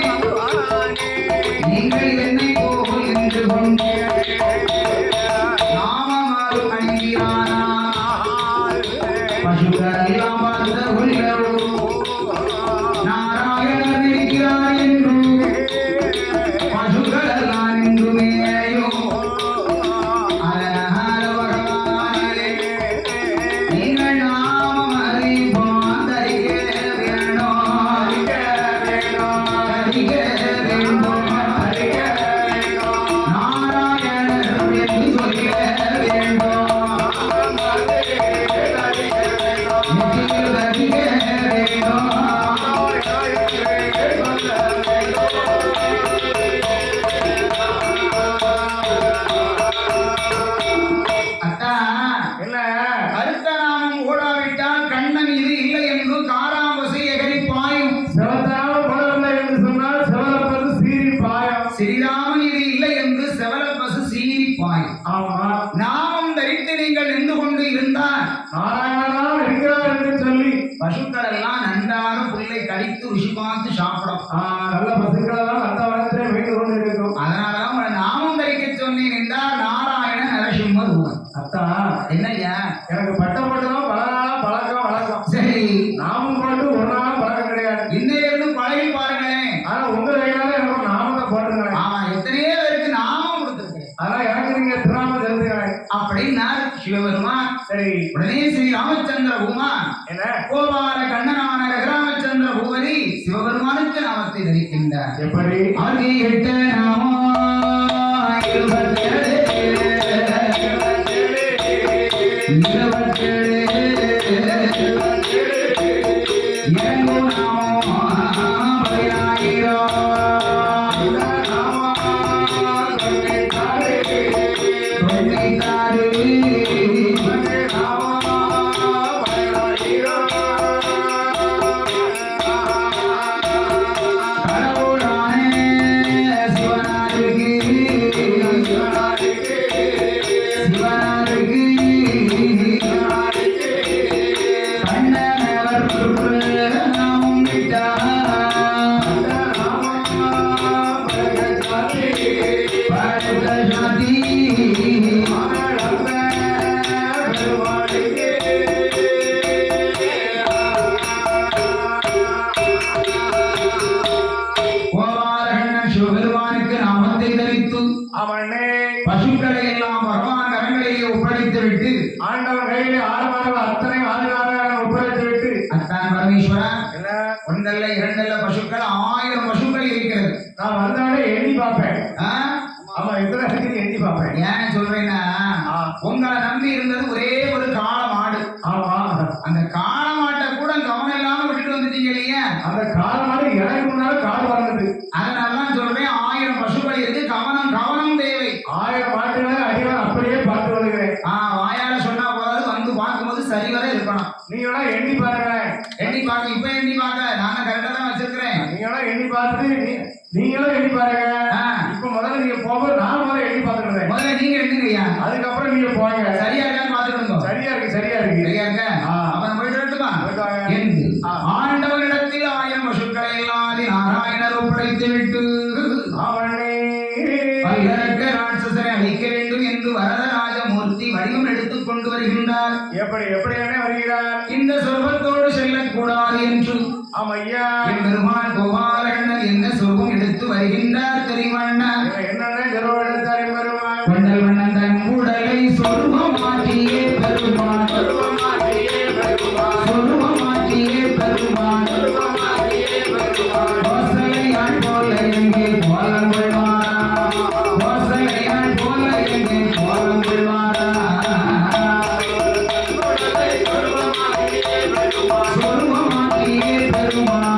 S1: நீங்கள் என்னை போல் என்று கொண்டு நாமமாறு அணிகிறானா பசுக்கள் எல்லாம் பார்த்த உள்ளவோ நாராயணர் இருக்கிறார் என்றும் பசுக்கள் எல்லாம் நின்றுமேயோ அதனால பகவானே நீங்கள் நாமம் அறிவோம் தரிக்க வேணும் நாராயணர் என்று சொல்ல வேண்டும் நெற்றியில் தரிக்க வேண்டும் அத்தா
S2: என்ன
S1: கருத்த நாமம் ஓடாவிட்டால் கண்ணன் இது இல்லை என்று காராம்பசை எகரி பாயும்
S2: செவத்தாம பழவில்லை என்று சொன்னால் செவலப்பது சீரி பாயம்
S1: ஸ்ரீராமன் இது இல்லை என்று செவல பசு சீறி பாயும்
S2: ஆமா
S1: நாமம் தரித்து நீங்கள் நின்று கொண்டு இருந்தால்
S2: நாராயணதான் இருக்கிறார் என்று சொல்லி
S1: பசுக்கள் எல்லாம் நன்றாக புல்லை கடித்து ருசி பார்த்து சாப்பிடும்
S2: நல்ல பசுக்கள் எல்லாம் அந்த வனத்திலே மீண்டு கொண்டு இருக்கும்
S1: அதனாலதான் உங்களை நாமம் தரிக்க சொன்னேன் என்றால் நாராயண நரசிம்ம ரூபன்
S2: அத்தா
S1: என்னய்யா
S2: எனக்கு பட்டை போட்டுதான் பல நாளா பழக்கம் வழக்கம்
S1: சரி
S2: நாமும் போட்டு ஒரு நாளும் பழக்கம் கிடையாது
S1: இன்னையிலிருந்து பழகி பாருங்களேன்
S2: ஆனா உங்க கையினால எனக்கு நாமத்தை போட்டுருங்களேன்
S1: ஆமா எத்தனையோ பேருக்கு நாமம் கொடுத்திருக்கிறேன்
S2: ஆனா எனக்கு நீங்க திருநாமம் தெரிஞ்சுக்கிறேன்
S1: அப்படின்னார் சிவபெருமான்
S2: சரி
S1: உடனே ஸ்ரீ ராமச்சந்திர பூமான்
S2: என்ன
S1: கோபால கண்ணனான ரகுராமச்சந்திர பூபதி சிவபெருமானுக்கு நாமத்தை தரிக்கின்றார்
S2: எப்படி
S1: அவருக்கு எட்ட நாமோ 27 இறங்கு நாமோ 16 கடவுளானே சிவனா விட்டு
S2: ஆண்டவன் கையிலே ஆறுமாடுகள் அத்தனை ஆதிநாராயணன் ஒப்படைத்து விட்டு
S1: அத்தான் பரமேஸ்வரா
S2: என்ன
S1: ஒன்றல்ல இரண்டல்ல பசுக்கள் 1000 பசுக்கள் இருக்கிறது.
S2: நான் வந்தாலே எண்ணி பார்ப்பேன்.
S1: ஆ?
S2: ஆமா எத்தனை இருக்குது எண்ணி பார்ப்பேன்.
S1: ஏன் சொல்றேன்னா உங்களை நம்பி இருந்தது ஒரே ஒரு காளை மாடு.
S2: ஆமா
S1: அந்த காளை மாட்டை கூட கவனம் இல்லாம விட்டுட்டு வந்துட்டீங்க இல்லையா?
S2: அந்த கால மாடு எனக்கு முன்னால காடு வளர்ந்தது.
S1: அதனாலதான் சொல்றேன் 1000 பசுக்கள் இருக்கு, கவனம் கவனம் தேவை.
S2: 1000 மாட்டுகளை அடிவான் அப்படியே பார்த்து வருகிறேன்.
S1: வாயால சொன்னா போதாது, வந்து பார்க்கும்போது சரிவர இருக்கணும்.
S2: நீங்களா எண்ணி பாருங்க.
S1: எண்ணி பார்க்க இப்ப எண்ணி பார்க்க நான் கரெக்டா தான் வச்சிருக்கிறேன்.
S2: நீங்களா எண்ணி பார்த்துட்டு நீங்களும் எண்ணி பாருங்க. இப்ப முதல்ல நீங்க போகும்போது நான் முதல்ல எண்ணி பார்த்துக்கிறேன்.
S1: முதல்ல நீங்க எண்ணுங்கய்யா,
S2: அதுக்கப்புறம் நீங்க போங்க.
S1: சரியா இருக்கான்னு பார்த்துட்டு
S2: சரியா இருக்கு சரியா இருக்கு
S1: சரியா இருக்க. அப்புறம் போயிட்டு வரட்டுமா? என்று ஆண்டவனிடத்தில் 1000 பசுக்களை எல்லாம் நாராயணர் ஒப்படைத்து விட்டு
S2: அவனே
S1: பல்லரக்க ராட்சசரை அழிக்க வேண்டும் என்று வரதராஜமூர்த்தி வடிவம் எடுத்துக் கொண்டு வருகின்றார்.
S2: எப்படி எப்படி என்ன வருகிறார்?
S1: இந்த சொர்க்கத்தோடு செல்லக்கூடாது என்று
S2: ஆமையா
S1: என் பெருமான் கோபாலகண்ணன் என்ன சொர்க்கம் எடுத்து வருகின்றார் தெரியுமாண்ணா?
S2: என்னென்ன ஜெரோ எடுத்தார் பெருமான்?
S1: கொண்டல் மன்னன் தன் உடலை சொர்க்கமாக்கியே பெருமான்,
S2: சொர்க்கமாக்கியே பெருமான்,
S1: சொர்க்கமாக்கியே பெருமான்,
S2: சொர்க்கமாக்கியே பெருமான்.
S1: கோசலையான் போல எங்கே கோலம் கொள்வாரா, கோசலையான் போல எங்கே கோலம் கொள்வாரா,
S2: சொர்க்கமாக்கியே பெருமான்,
S1: சொர்க்கமாக்கியே பெருமான்.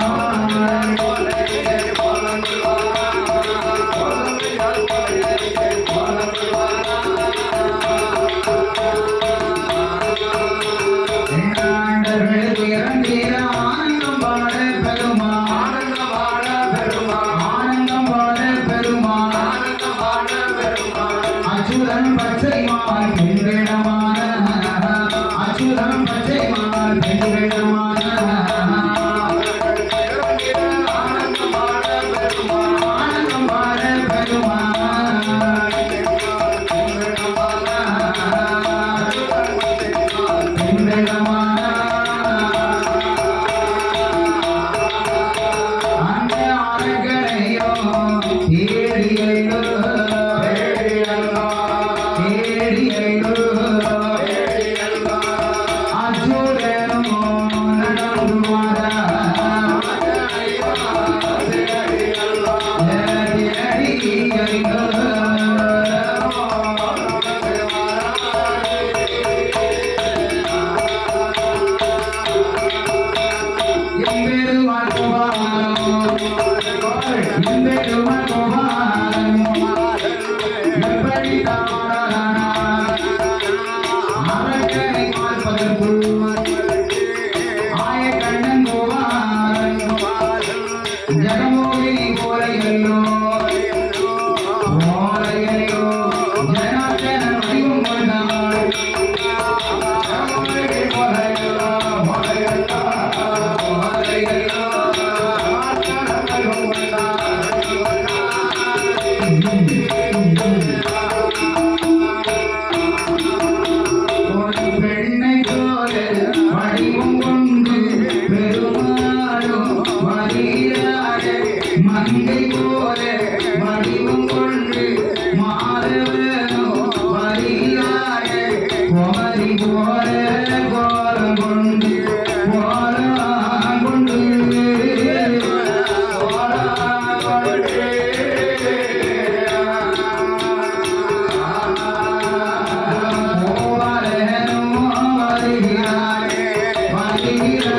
S1: எண்ணாண்டர்களுக்கு இறந்தீர ஆனந்தம் பாட பெருமான்,
S2: ஆனந்தம் பாட பெருமான்,
S1: ஆனந்தம் பாட பெருமான்.
S2: ஆனந்தம் பாட பெருமான்.
S1: அச்சுதன் பச்சைமான் பெண்கிடமான, அச்சுதன் பச்சைமான் பெண்கிடமான,
S2: ஆனந்தம் பாட பெருமான்,
S1: ஆனந்தம் பாட பெருமான். அந்த அரங்கனையோ தேடியையோ தேடியையோ அச்சுதனோ நடந்துவாரா ஜகமோகினி போலையோ போலையோ ஜனார்தன வடிவம் கொண்டாள். ஜகமோகினி போலையோ போலையோ போலையோ ஒரு பெண்ணை போல வடிவம் கொண்டு பெருமாளும் வருகிறார். மங்கை போல வடிவம் கொண்டு மாதவனும் வருகிறார். குமரி போல கோலம் கொண்டு கோலம் கொண்டு கோபாலனும் வருகிறார் வருகிறார்.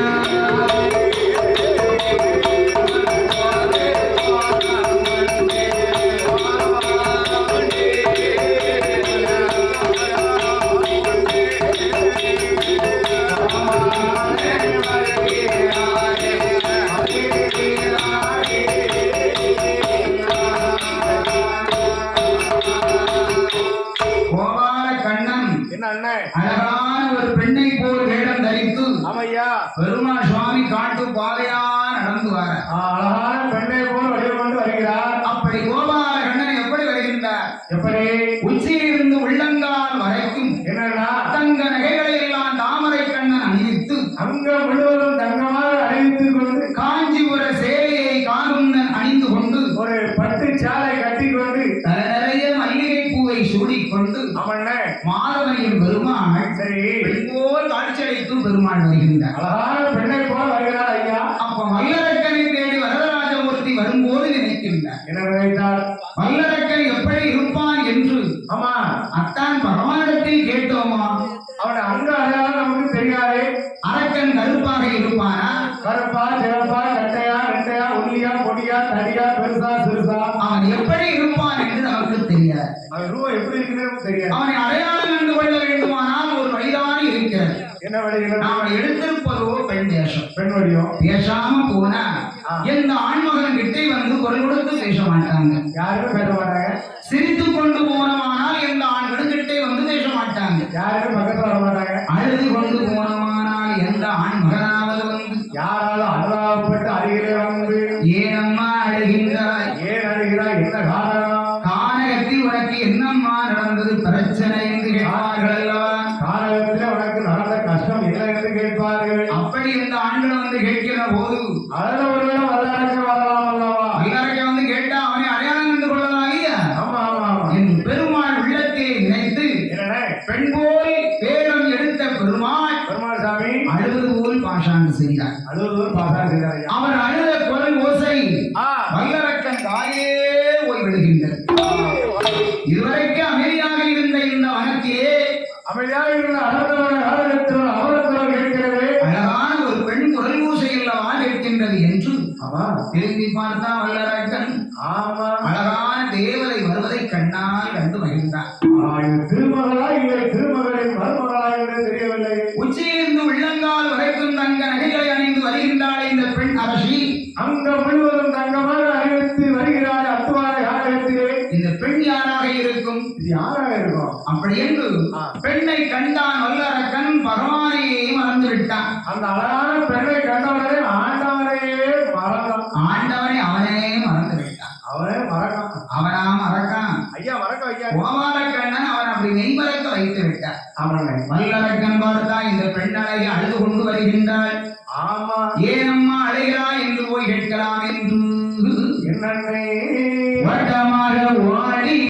S1: கோபால கண்ணன்
S2: என்ன அண்ணன்?
S1: அழகான ஒரு பெண்ணை போல் வேடம் தரித்து
S2: ஆமையா
S1: பெருமாள் சுவாமி காட்டு பாதையா நடந்து வர
S2: அழகான பெண்ணை போல் வடிவம் கொண்டு வருகிறார்.
S1: அப்படி கோபால கண்ணன் எப்படி வருகின்றார்?
S2: எப்படி
S1: உச்சியிலிருந்து உள்ளங்கால் வரைக்கும்
S2: என்னன்னா
S1: தங்க நகைகளை எல்லாம் தாமரை கண்ணன் அணிவித்து
S2: அங்கம் முழுவதும் தங்கமாக அணிவித்துக் கொண்டு
S1: காஞ்சிபுர சேலையை காலுண்ணன் அணிந்து கொண்டு
S2: ஒரு பட்டு சாலை கட்டி கொண்டு
S1: தலை நிறைய மல்லிகை பூவை சூடிக்கொண்டு
S2: ஆமாண்ணே.
S1: மாதவனின் பெருமாள்
S2: சரி,
S1: பெண்போல் காட்சியளித்து பெருமாள் வருகின்றார்.
S2: அழகான பெண்ணை போல வருகிறார் ஐயா.
S1: அப்ப வல்லரக்கனை தேடி வரதராஜமூர்த்தி வரும்போது நினைக்கின்றார்,
S2: என்ன நினைத்தார்?
S1: வல்லரக்கன் எப்படி இருப்பான் என்று
S2: ஆமா,
S1: அத்தான் பகவானிடத்தில் கேட்டோமா?
S2: அவன் அங்க அடையாளம் நமக்கு தெரியாது.
S1: அரக்கன் கருப்பாக இருப்பானா?
S2: கருப்பா, சிறப்பா, கட்டையா, நெட்டையா, ஒல்லியா, பொடியா, தடியா, பெருசா, சிறுசா,
S1: அவன் எப்படி இருப்பான் என்று நமக்கு தெரியாது.
S2: அவன் ரூபம் எப்படி இருக்குன்னு நமக்கு தெரியாது.
S1: அவனை அடையாளம் கண்டு கொள்ள வேண்டுமானால் ஒரு வழிதான் இருக்கிறது.
S2: என்ன வழிகள்?
S1: நாம எடுத்திருப்பதோ பெண் வேஷம்.
S2: பெண் வடிவம்.
S1: பேசாம போனா எந்த ஆண்மகன் கிட்டே வந்து குரல் கொடுத்து பேச மாட்டாங்க,
S2: யாருமே பேச மாட்டாங்க.
S1: சிரித்து கொண்டு போனமானால் எந்த ஆண்களும் கிட்டே வந்து பேச மாட்டாங்க,
S2: யாருமே பக்கத்துல வர மாட்டாங்க.
S1: அழுது கொண்டு போனமானால் எந்த ஆண்மகனாவது வந்து
S2: யாராலும் அனுதாபப்பட்டு அருகிலே வந்து
S1: ஏனம்மா அழுகின்றாய்,
S2: ஏன் அழுகிறாய், என்ன காரணம்,
S1: கானகத்தில் உனக்கு என்னம்மா நடந்தது பிரச்சனை என்று கேட்பார்கள் அல்லவா?
S2: காரணத்தில் உனக்கு நடந்த கஷ்டம் என்ன என்று கேட்பார்கள்.
S1: அப்படி இந்த ஆண்கள் வந்து கேட்கிற போது
S2: அதுல ஒருவேளை வல்லரசு வரலாம் அல்லவா?
S1: வல்லரக்கன் வந்து கேட்டா அவனை அடையாளம் கண்டு கொள்ளலாம் இல்லையா?
S2: ஆமா ஆமா ஆமா.
S1: என் பெருமாள் உள்ளத்திலே நினைத்து
S2: என்னண்ணே?
S1: பெண் போல் வேடம் எடுத்த பெருமாள்
S2: பெருமாள் சாமி
S1: அழுவது போல் பாஷாங்கு செய்தார்.
S2: அழுவது பாசா செய்தார்.
S1: அவர் அழுத குரல் ஓசை
S2: ஆ,
S1: வல்லரக்கன் தாயே ஓய்விடுகின்றது. இதுவரைக்கும் அமைதியாக இருந்த இந்த வனத்திலே
S2: அமைதியாக இருந்த அனந்தவன காலத்தில் அமரத்துவம் கேட்கிறது.
S1: அழகான ஒரு பெண் குரல் ஓசை அல்லவா கேட்கின்றது என்று
S2: ஆமா
S1: திரும்பி பார்த்தா வல்லரக்கன்
S2: ஆமா.
S1: அழகான தேவதை வருவதை கண்ணால் கண்டு மகிழ்ந்தார்.
S2: இது திருமகளா இல்லை திருமகளின் மருமகளா என்று தெரியவில்லை.
S1: உச்சியிலிருந்து உள்ளங்கால் வரைக்கும் தங்க நகைகளை அணிந்து வருகின்றாள் இந்த பெண் அரசி.
S2: அங்க முழுவதும் தங்கமாக அணிவித்து வருகிறார் அத்துவார காலகத்திலே.
S1: இந்த பெண் யாராக இருக்கும்?
S2: இது யாராக இருக்கும்?
S1: அப்படி என்று பெண்ணை கண்டான் வல்லரக்கன் பகவானையே மறந்து விட்டான்.
S2: அந்த அழகான பெண்ணை கண்டவனே ஆண்டவனையே மறந்தான்.
S1: ஆண்டவனை அவனே மறந்து விட்டான்.
S2: அவனே மறக்கான்.
S1: அவனா மறக்கான்?
S2: ஐயா மறக்க வைக்க.
S1: கோபாலக்கண்ணன் அவன் அப்படி மெய்மறக்க வைத்து விட்டான்.
S2: அவனை
S1: வல்லரக்கன் பார்த்தா இந்த பெண்ணழகி அழுது கொண்டு வருகின்றாள்.
S2: ஆமா.
S1: ஏனம்மா அழைகிறாய் என்று போய் கேட்கலாம் என்று
S2: என்னன்னே
S1: வட்டமாக ஓடி